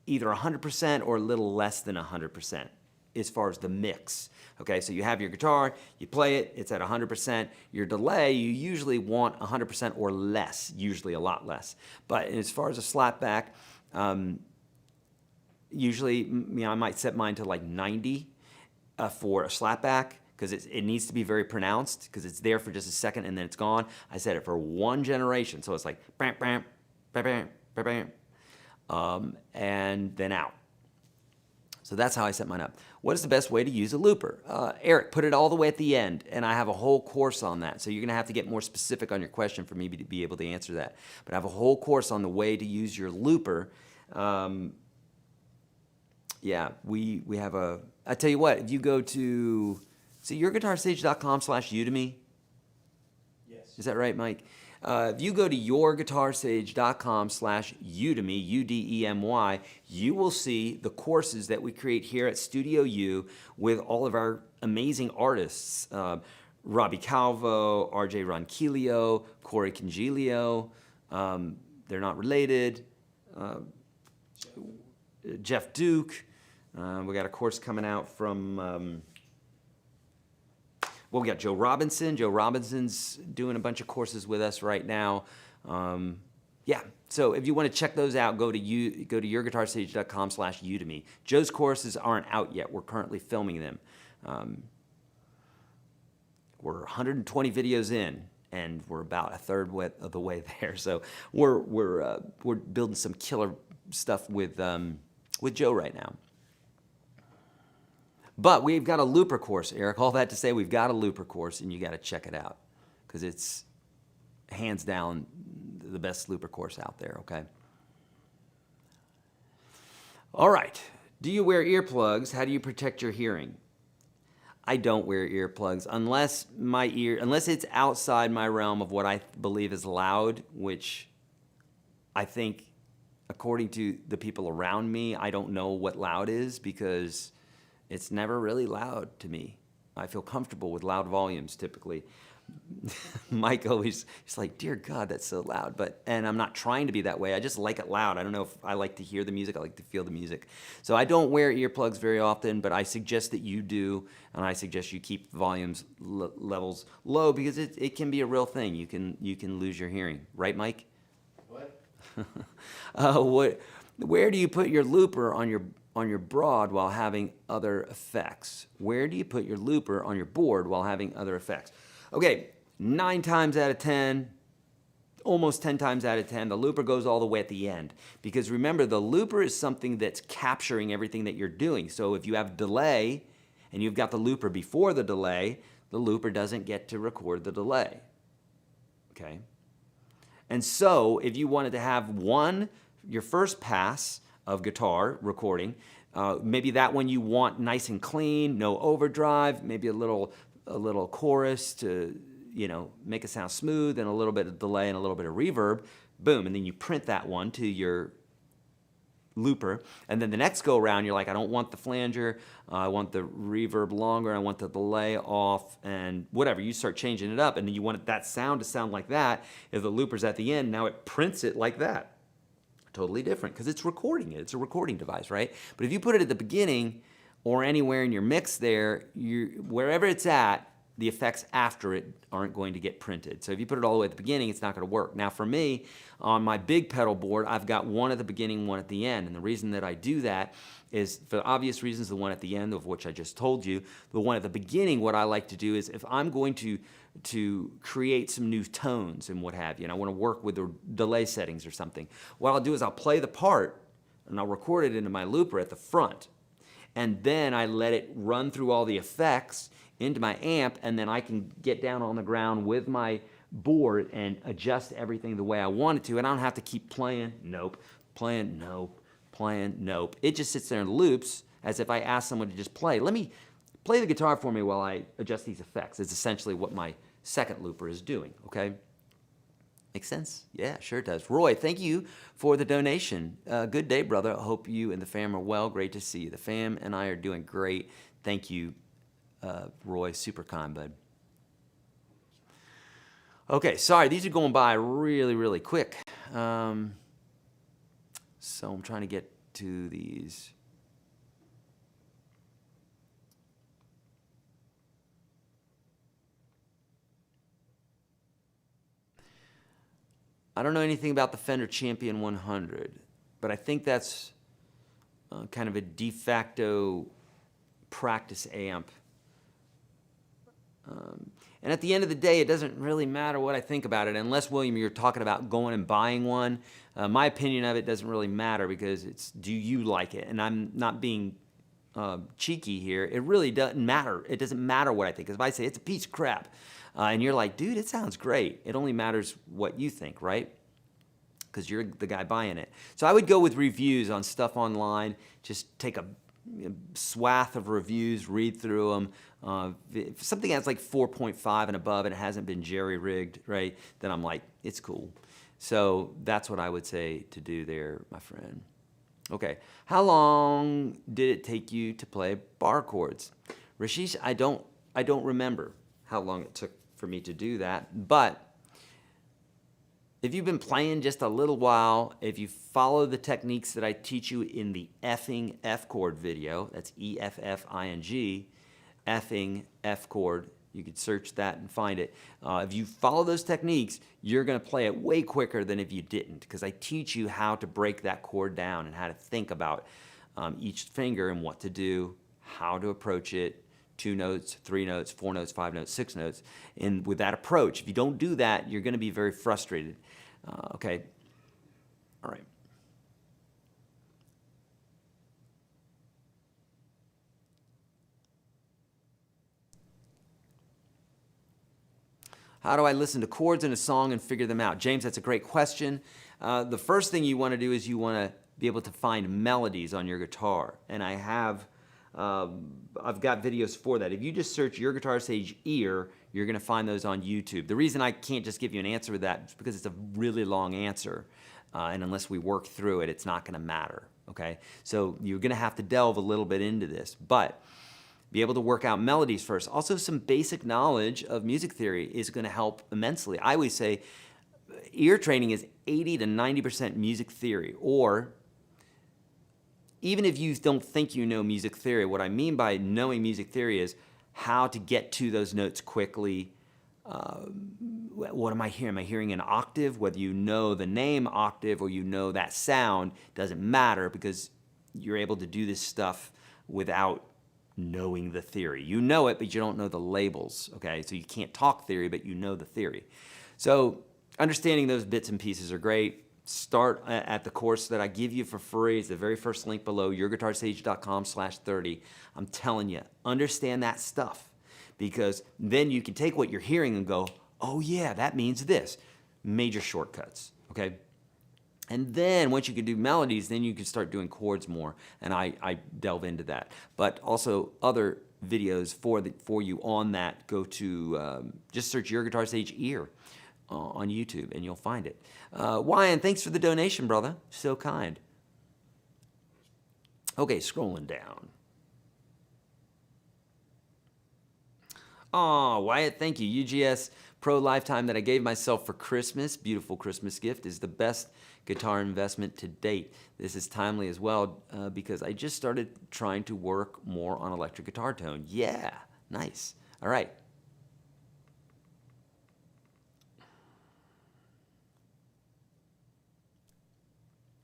either 100% or a little less than 100% as far as the mix. Okay, so you have your guitar, you play it, it's at 100%. Your delay, you usually want 100% or less, usually a lot less. But as far as a slapback, usually I might set mine to like 90 for a slapback because it needs to be very pronounced because it's there for just a second and then it's gone. I set it for one generation, so it's like bam, bam, bam, bam, bam, and then out. So that's how I set mine up. What is the best way to use a looper? Eric, put it all the way at the end, and I have a whole course on that. So you're going to have to get more specific on your question for me to be able to answer that. But I have a whole course on the way to use your looper. Yeah, we have a... I tell you what, if you go to... See, YourGuitarSage.com/Udemy. Yes. Is that right, Mike? If you go to YourGuitarSage.com/Udemy, UDEMY, you will see the courses that we create here at Studio U with all of our amazing artists. Robbie Calvo, RJ Ronquillo, Corey Congilio. They're not related. Jeff Duke. We got a course coming out from... Well, we got Joe Robinson. Joe Robinson's doing a bunch of courses with us right now. Yeah, so if you want to check those out, go to YourGuitarSage.com/Udemy. Joe's courses aren't out yet. We're currently filming them. we're 120 videos in, and we're about a third of the way there. So we're building some killer stuff with Joe right now. But we've got a looper course, Eric. All that to say, we've got a looper course, and you got to check it out because it's hands down the best looper course out there, okay? All right. Do you wear earplugs? How do you protect your hearing? I don't wear earplugs unless it's outside my realm of what I believe is loud, which I think, according to the people around me, I don't know what loud is because it's never really loud to me. I feel comfortable with loud volumes typically. Mike always, he's like, dear God, that's so loud. And I'm not trying to be that way. I just like it loud. I don't know if I like to hear the music. I like to feel the music. So I don't wear earplugs very often, but I suggest that you do. And I suggest you keep volumes levels low because it can be a real thing. You can lose your hearing. Right, Mike? What? Where do you put your looper on your broad while having other effects? Where do you put your looper on your board while having other effects? Okay, 9 times out of 10, almost 10 times out of 10, the looper goes all the way at the end. Because remember, the looper is something that's capturing everything that you're doing. So if you have delay and you've got the looper before the looper doesn't get to record the delay. Okay? And so if you wanted to have your first pass of guitar recording, maybe that one you want nice and clean, no overdrive, maybe a little chorus to, make it sound smooth, and a little bit of delay and a little bit of reverb, boom, and then you print that one to your looper, and then the next go around you're like, I don't want the flanger, I want the reverb longer, I want the delay off, and whatever, you start changing it up, and then you want that sound to sound like that. If the looper's at the end, now it prints it like that. Totally different, because it's recording it. It's a recording device, right? But if you put it at the beginning or anywhere in your mix there, wherever it's at, the effects after it aren't going to get printed. So if you put it all the way at the beginning, it's not going to work. Now for me, on my big pedal board, I've got one at the beginning, one at the end. And the reason that I do that is, for obvious reasons, the one at the end, of which I just told you. The one at the beginning, what I like to do is, if I'm going to create some new tones and what have you, and I want to work with the delay settings or something, what I'll do is I'll play the part and I'll record it into my looper at the front. And then I let it run through all the effects into my amp, and then I can get down on the ground with my board and adjust everything the way I want it to, and I don't have to keep playing, nope, playing, nope, playing, nope. It just sits there in loops as if I asked someone to just play. Let me play the guitar for me while I adjust these effects. It's essentially what my second looper is doing, okay? Makes sense? Yeah, sure does. Roy, thank you for the donation. Good day, brother. I hope you and the fam are well. Great to see you. The fam and I are doing great. Thank you, Roy. Super kind, bud. Okay, sorry. These are going by really, really quick. So I'm trying to get to these. I don't know anything about the Fender Champion 100, but I think that's kind of a de facto practice amp. And at the end of the day, it doesn't really matter what I think about it, unless, William, you're talking about going and buying one. My opinion of it doesn't really matter, because it's, do you like it? And I'm not being cheeky here. It really doesn't matter. It doesn't matter what I think. Because if I say it's a piece of crap, and you're like, dude, it sounds great, it only matters what you think, right? Because you're the guy buying it. So I would go with reviews on stuff online. Just take a swath of reviews, read through them. If something has like 4.5 and above and it hasn't been jerry-rigged, right, then I'm like, it's cool. So that's what I would say to do there, my friend. Okay, how long did it take you to play bar chords? Rashish, I don't remember how long it took for me to do that, but if you've been playing just a little while, if you follow the techniques that I teach you in the effing F chord video, that's E-F-F-I-N-G, effing F chord, you could search that and find it. If you follow those techniques, you're going to play it way quicker than if you didn't, because I teach you how to break that chord down and how to think about each finger and what to do, how to approach it, 2 notes, 3 notes, 4 notes, 5 notes, 6 notes. And with that approach, if you don't do that, you're going to be very frustrated. Okay? All right. How do I listen to chords in a song and figure them out? James, that's a great question. The first thing you want to do is you want to be able to find melodies on your guitar. And I've got videos for that. If you just search YourGuitarSage ear, you're going to find those on YouTube. The reason I can't just give you an answer with that is because it's a really long answer. And unless we work through it, it's not going to matter. Okay? So you're going to have to delve a little bit into this. But be able to work out melodies first. Also, some basic knowledge of music theory is going to help immensely. I always say ear training is 80 to 90% music theory, or even if you don't think you know music theory, what I mean by knowing music theory is how to get to those notes quickly. What am I hearing? Am I hearing an octave? Whether you know the name octave or you know that sound doesn't matter, because you're able to do this stuff without knowing the theory. You know it, but you don't know the labels, okay? So you can't talk theory, but you know the theory. So understanding those bits and pieces are great. Start at the course that I give you for free. It's the very first link below, YourGuitarSage.com/30. I'm telling you, understand that stuff, because then you can take what you're hearing and go, oh yeah, that means this. Major shortcuts, okay? And then once you can do melodies, then you can start doing chords more, and I delve into that. But also other videos for you on that, go to, just search YourGuitarSage ear on YouTube, and you'll find it. Wyan, thanks for the donation, brother. So kind. Okay, scrolling down. Oh, Wyatt, thank you. UGS Pro Lifetime that I gave myself for Christmas, beautiful Christmas gift, is the best guitar investment to date. This is timely as well because I just started trying to work more on electric guitar tone. Yeah, nice. All right.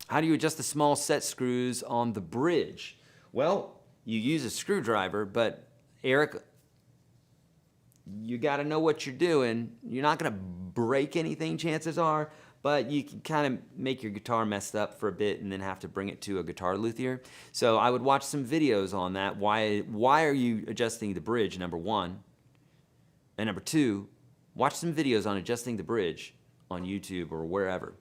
How do you adjust the small set screws on the bridge? Well, you use a screwdriver, but Eric, you got to know what you're doing. You're not going to break anything, chances are, but you can kind of make your guitar messed up for a bit and then have to bring it to a guitar luthier. So I would watch some videos on that. Why are you adjusting the bridge, number one? And number two, watch some videos on adjusting the bridge on YouTube or wherever.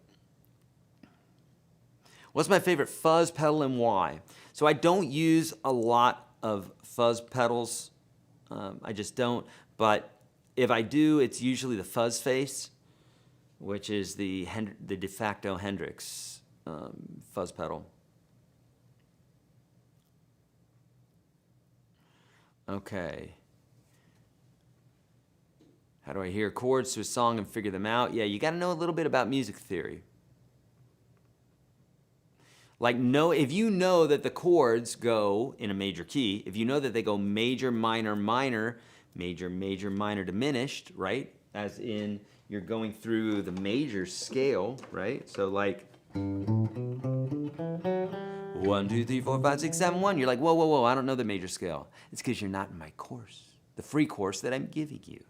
What's my favorite fuzz pedal and why? So I don't use a lot of fuzz pedals. I just don't. But if I do, it's usually the fuzz face, which is the de facto Hendrix fuzz pedal. Okay. How do I hear chords to a song and figure them out? Yeah, you got to know a little bit about music theory. Like, if you know that the chords go in a major key, if you know that they go major, minor, minor, major, major, minor, diminished, right? As in, you're going through the major scale, right? So like 1, 2, 3, 4, 5, 6, 7, 1. You're like, whoa, whoa, whoa, I don't know the major scale. It's because you're not in my course, the free course that I'm giving you.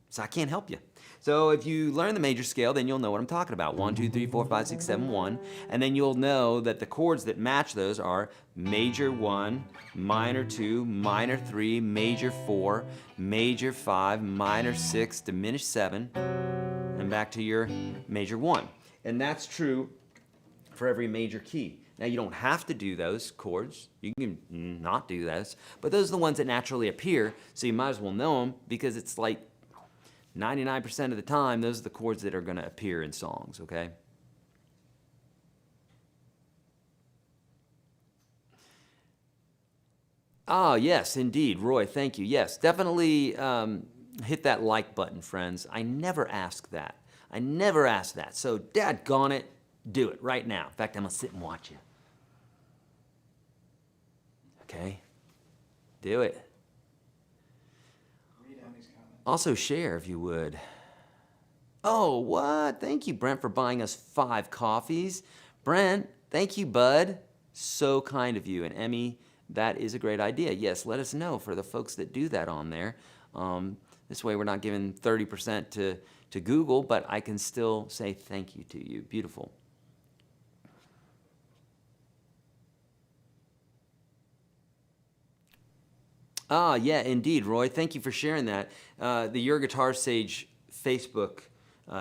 So I can't help you. So if you learn the major scale, then you'll know what I'm talking about. 1, 2, 3, 4, 5, 6, 7, 1. And then you'll know that the chords that match those are major 1, minor 2, minor 3, major 4, major 5, minor 6, diminished 7, and back to your major 1. And that's true for every major key. Now, you don't have to do those chords. You can not do those. But those are the ones that naturally appear, so you might as well know them, because it's like 99% of the time, those are the chords that are going to appear in songs, okay? Oh, yes, indeed. Roy, thank you. Yes, definitely hit that like button, friends. I never ask that. I never ask that. So, daggone it, do it right now. In fact, I'm going to sit and watch you. Okay? Do it. Also share if you would. Oh, what? Thank you, Brent, for buying us 5 coffees. Brent, thank you, bud. So kind of you. And Emmy, that is a great idea. Yes, let us know for the folks that do that on there. This way we're not giving 30% to Google, but I can still say thank you to you. Beautiful. Ah, yeah, indeed, Roy. Thank you for sharing that. The Your Guitar Sage Facebook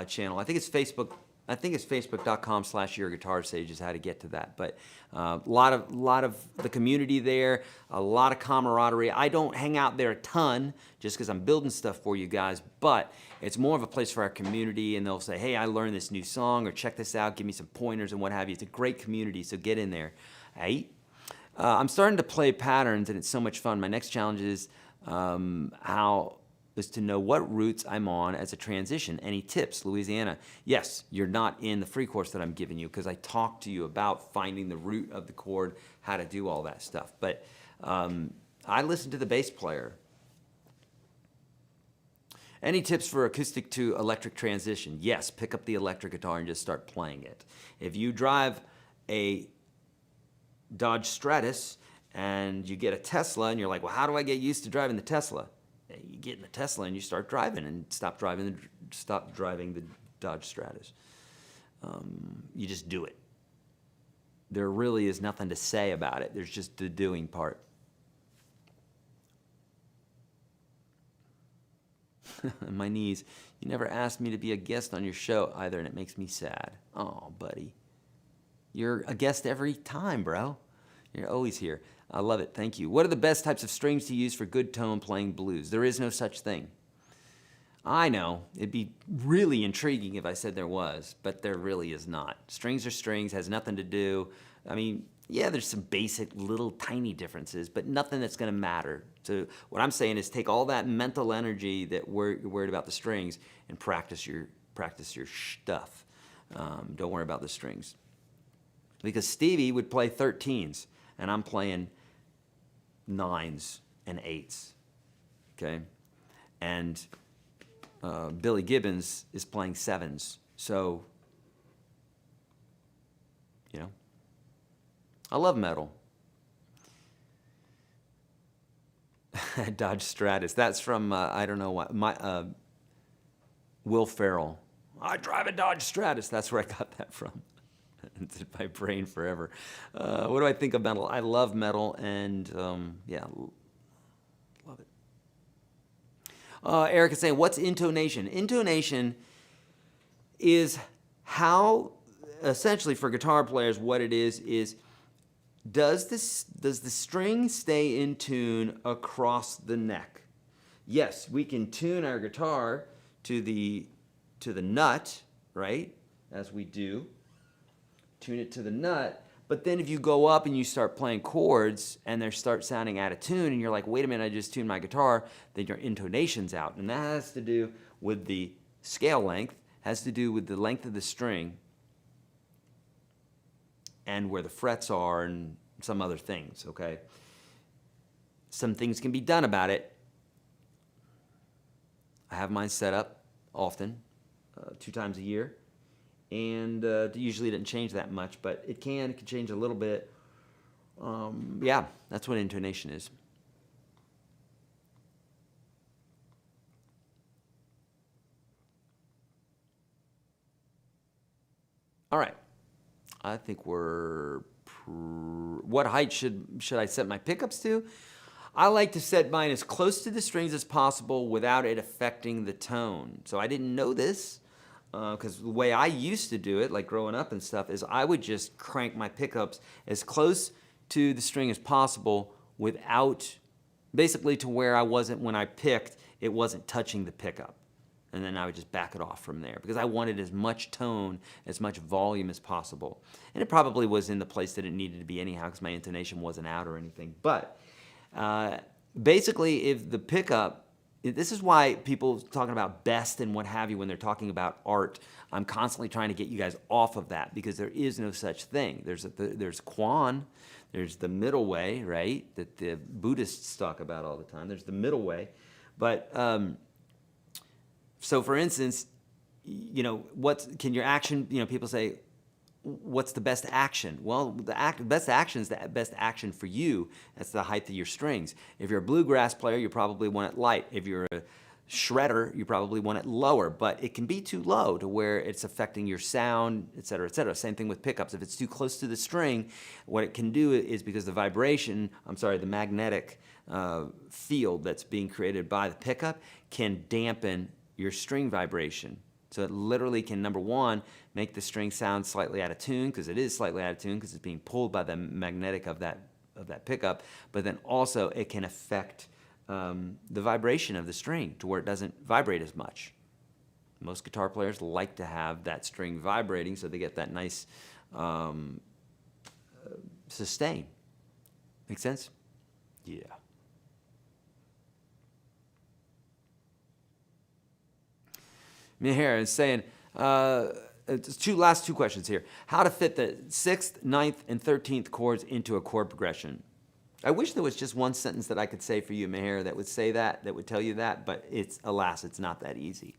channel. I think it's Facebook. I think it's facebook.com/YourGuitarSage is how to get to that. But a lot of the community there, a lot of camaraderie. I don't hang out there a ton just because I'm building stuff for you guys, but it's more of a place for our community, and they'll say, hey, I learned this new song, or check this out, give me some pointers and what have you. It's a great community, so get in there. Hey. I'm starting to play patterns, and it's so much fun. My next challenge is to know what roots I'm on as a transition. Any tips, Louisiana? Yes, you're not in the free course that I'm giving you because I talked to you about finding the root of the chord, how to do all that stuff. But I listen to the bass player. Any tips for acoustic to electric transition? Yes, pick up the electric guitar and just start playing it. If you drive a Dodge Stratus and you get a Tesla and you're like, well, how do I get used to driving the Tesla? You get in the Tesla and you start driving and stop driving the Dodge Stratus. You just do it. There really is nothing to say about it. There's just the doing part. My knees. You never asked me to be a guest on your show either, and it makes me sad. Oh, buddy. You're a guest every time, bro. You're always here. I love it. Thank you. What are the best types of strings to use for good tone playing blues? There is no such thing. I know. It'd be really intriguing if I said there was, but there really is not. Strings are strings, has nothing to do. I mean, yeah, there's some basic little tiny differences, but nothing that's going to matter. So what I'm saying is take all that mental energy that you're worried about the strings and practice your stuff. Don't worry about the strings. Because Stevie would play 13s, and I'm playing 9s and 8s, okay? And Billy Gibbons is playing 7s. So, you know, I love metal. Dodge Stratus. That's from, I don't know what, Will Ferrell. I drive a Dodge Stratus. That's where I got that from. It's in my brain forever. What do I think of metal? I love metal, and yeah, love it. Eric is saying, what's intonation? Intonation is how, essentially for guitar players, what it is does the string stay in tune across the neck? Yes, we can tune our guitar to the nut, right? As we do. Tune it to the nut, but then if you go up and you start playing chords and they start sounding out of tune and you're like, wait a minute, I just tuned my guitar, then your intonation's out. And that has to do with the scale length, has to do with the length of the string and where the frets are and some other things, okay? Some things can be done about it. I have mine set up often, 2 times a year. And usually it doesn't change that much, but it can change a little bit. Yeah, that's what intonation is. All right. I think what height should I set my pickups to? I like to set mine as close to the strings as possible without it affecting the tone. So I didn't know this. Because the way I used to do it, like growing up and stuff, is I would just crank my pickups as close to the string as possible without, basically to where I wasn't, when I picked, it wasn't touching the pickup. And then I would just back it off from there because I wanted as much tone, as much volume as possible. And it probably was in the place that it needed to be anyhow because my intonation wasn't out or anything. But basically, if the pickup, this is why people talking about best and what have you when they're talking about art, I'm constantly trying to get you guys off of that because there is no such thing. There's Quan, there's the middle way, right, that the Buddhists talk about all the time. There's the middle way. But so for instance, you know, can your action, you know, people say, what's the best action? Well, best action is the best action for you. That's the height of your strings. If you're a bluegrass player, you probably want it light. If you're a shredder, you probably want it lower, but it can be too low to where it's affecting your sound, et cetera, et cetera. Same thing with pickups. If it's too close to the string, what it can do is, because the the magnetic field that's being created by the pickup can dampen your string vibration. So it literally can, number one, make the string sound slightly out of tune, because it is slightly out of tune because it's being pulled by the magnetic of that pickup, but then also it can affect the vibration of the string to where it doesn't vibrate as much. Most guitar players like to have that string vibrating so they get that nice sustain. Make sense? Yeah. Here is saying, last two questions here. How to fit the 6th, 9th, and 13th chords into a chord progression. I wish there was just one sentence that I could say for you, Meher, that would say that would tell you that, but alas, it's not that easy.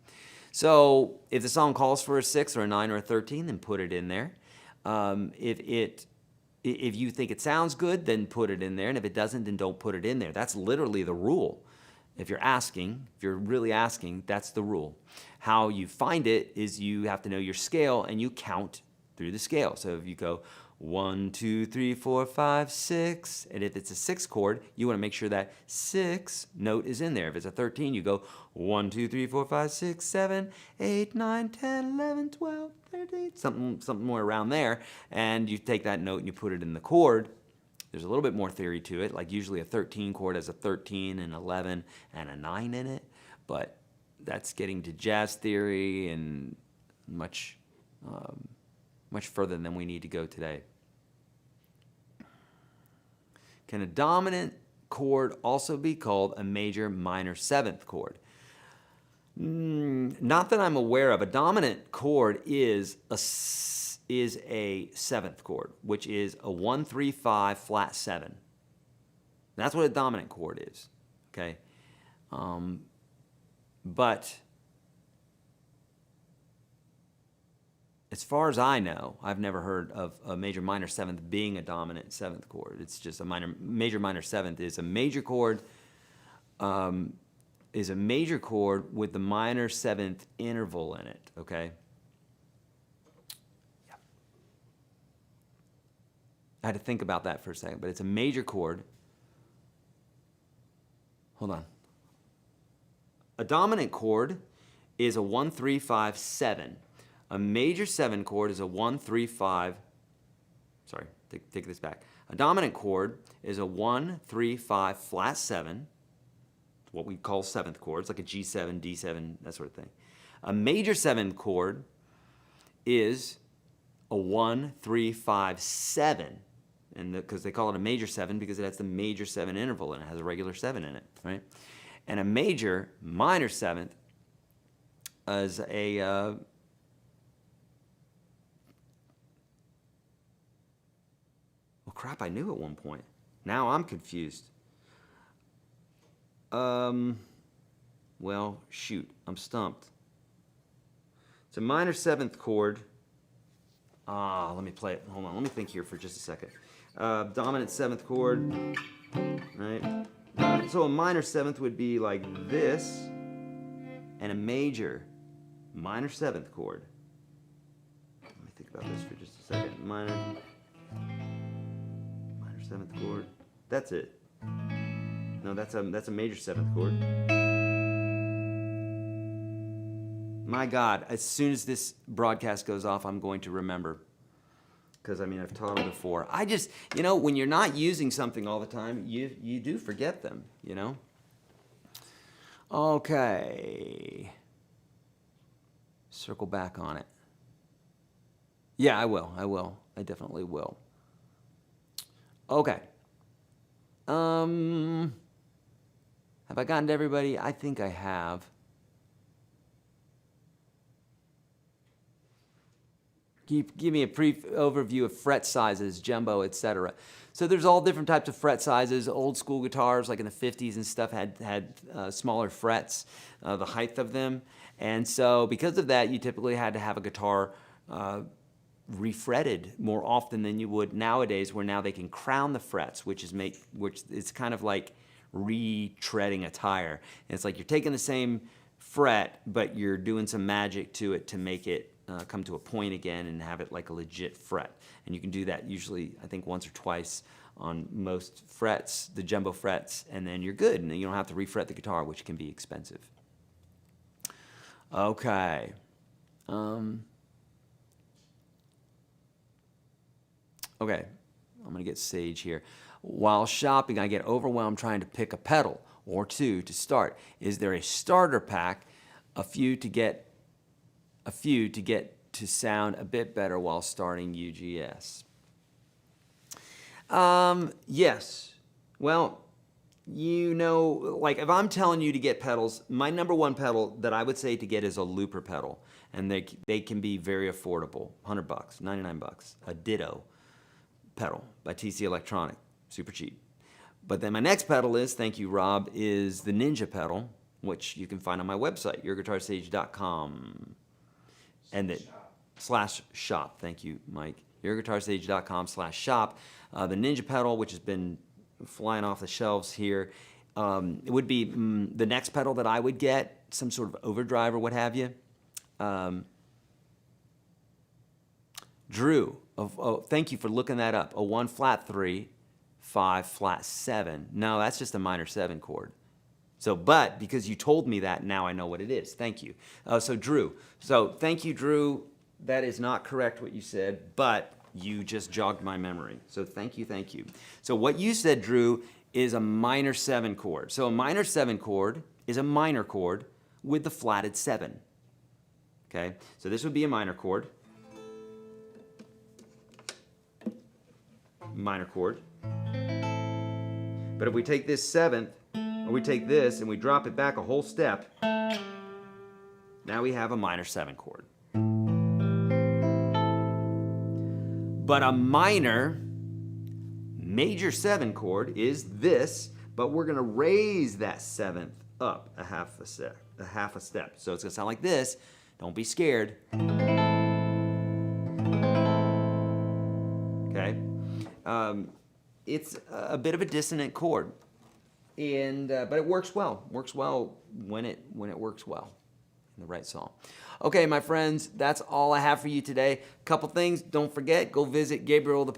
So if the song calls for a 6 or a 9 or a 13, then put it in there. If you think it sounds good, then put it in there, and if it doesn't, then don't put it in there. That's literally the rule. If you're really asking, that's the rule. How you find it is you have to know your scale and you count through the scale. So if you go 1, 2, 3, 4, 5, 6, and if it's a 6 chord, you want to make sure that 6 note is in there. If it's a 13, you go 1, 2, 3, 4, 5, 6, 7, 8, 9, 10, 11, 12, 13, something more around there, and you take that note and you put it in the chord. There's a little bit more theory to it, like usually a 13 chord has a 13, an 11, and a 9 in it, but that's getting to jazz theory and much further than we need to go today. Can a dominant chord also be called a major minor 7th chord? Not that I'm aware of. A dominant chord is a 7th chord, which is a 1, 3, 5 flat 7. That's what a dominant chord is. Okay, but as far as I know, I've never heard of a major minor 7th being a dominant 7th chord. It's just major minor 7th is a major chord. Is a major chord with the minor 7th interval in it. Okay. Yeah. I had to think about that for a second, but it's a major chord. Hold on. A dominant chord is a 1, 3, 5, 7. A major 7 chord is a 1, 3, 5. Sorry, take this back. A dominant chord is a 1, 3, 5 flat 7. What we call 7th chords, like a G7, D7, that sort of thing. A major 7 chord is a 1, 3, 5, 7. And because they call it a major 7 because it has the major 7 interval and it has a regular 7 in it, right? And a major minor 7th is a oh crap, I knew at one point. Now I'm confused. Well, shoot, I'm stumped. It's a minor 7th chord. Let me play it. Hold on, let me think here for just a second. Dominant 7th chord, right? So a minor 7th would be like this, and a major minor 7th chord. Let me think about this for just a second. Minor 7th chord. That's it. No, that's a major 7th chord. My God, as soon as this broadcast goes off, I'm going to remember. Because, I mean, I've taught them before. I just, when you're not using something all the time, you do forget them, Okay. Circle back on it. Yeah, I will. I definitely will. Okay. Have I gotten to everybody? I think I have. Give me a brief overview of fret sizes, jumbo, etc. So there's all different types of fret sizes. Old school guitars, like in the 50s and stuff, had smaller frets, the height of them. And so because of that, you typically had to have a guitar refretted more often than you would nowadays, where now they can crown the frets, which is kind of like retreading a tire. And it's like you're taking the same fret, but you're doing some magic to it to make it come to a point again and have it like a legit fret. And you can do that usually, I think, once or twice on most frets, the jumbo frets, and then you're good. And then you don't have to refret the guitar, which can be expensive. Okay. Okay, I'm gonna get Sage here. While shopping, I get overwhelmed trying to pick a pedal or two to start. Is there a starter pack, a few to get to sound a bit better while starting UGS? Yes. Well, you know, like if I'm telling you to get pedals, my number one pedal that I would say to get is a looper pedal, and they can be very affordable, $100, $99, a Ditto pedal by TC Electronic, super cheap. But then my next pedal is, thank you Rob, is the Ninja pedal, which you can find on my website, YourGuitarSage.com, and the /shop. Thank you, Mike. YourGuitarSage.com/shop. The Ninja pedal, which has been flying off the shelves here, it would be the next pedal that I would get, some sort of overdrive or what have you. Drew, thank you for looking that up. A 1 flat 3, 5 flat 7. No, that's just a minor 7 chord. So, but because you told me that, now I know what it is. Thank you. So Drew. So thank you, Drew. That is not correct what you said, but you just jogged my memory. So thank you, thank you. So what you said, Drew, is a minor 7 chord. So a minor 7 chord is a minor chord with the flatted 7. Okay? So this would be a minor chord. Minor chord. But if we take this 7th, or we take this and we drop it back a whole step, now we have a minor 7 chord. But a minor major 7 chord is this, but we're gonna raise that 7th up a half a step. So it's gonna sound like this. Don't be scared. Okay? It's a bit of a dissonant chord, and but it works well. Works well when it works well in the right song. Okay, my friends, that's all I have for you today. Couple things. Don't forget, go visit Gabriel the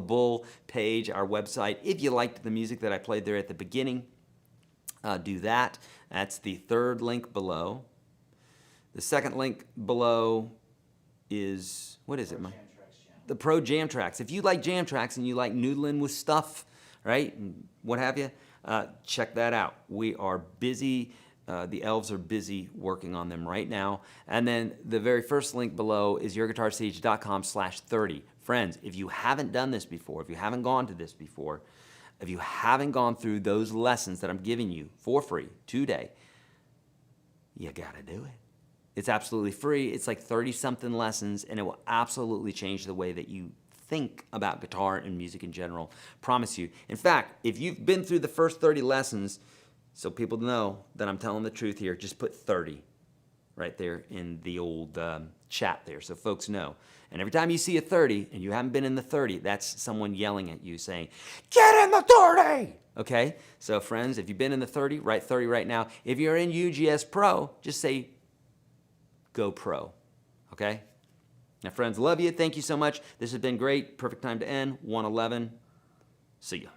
Bull page, our website. If you liked the music that I played there at the beginning, do that. That's the third link below. The second link below is, what is it, Mike? The Pro Jam Tracks. If you like jam tracks and you like noodling with stuff, right, and what have you, check that out. We are busy. The elves are busy working on them right now. And then the very first link below is YourGuitarSage.com/30. Friends, if you haven't done this before, if you haven't gone to this before, if you haven't gone through those lessons that I'm giving you for free today, you gotta do it. It's absolutely free. It's like 30-something lessons, and it will absolutely change the way that you think about guitar and music in general. Promise you. In fact, if you've been through the first 30 lessons, so people know that I'm telling the truth here, just put 30 right there in the old chat there so folks know. And every time you see a 30 and you haven't been in the 30, that's someone yelling at you saying, get in the 30! Okay? So friends, if you've been in the 30, write 30 right now. If you're in UGS Pro, just say, go Pro. Okay? Now friends, love you. Thank you so much. This has been great. Perfect time to end. 1:11. See ya.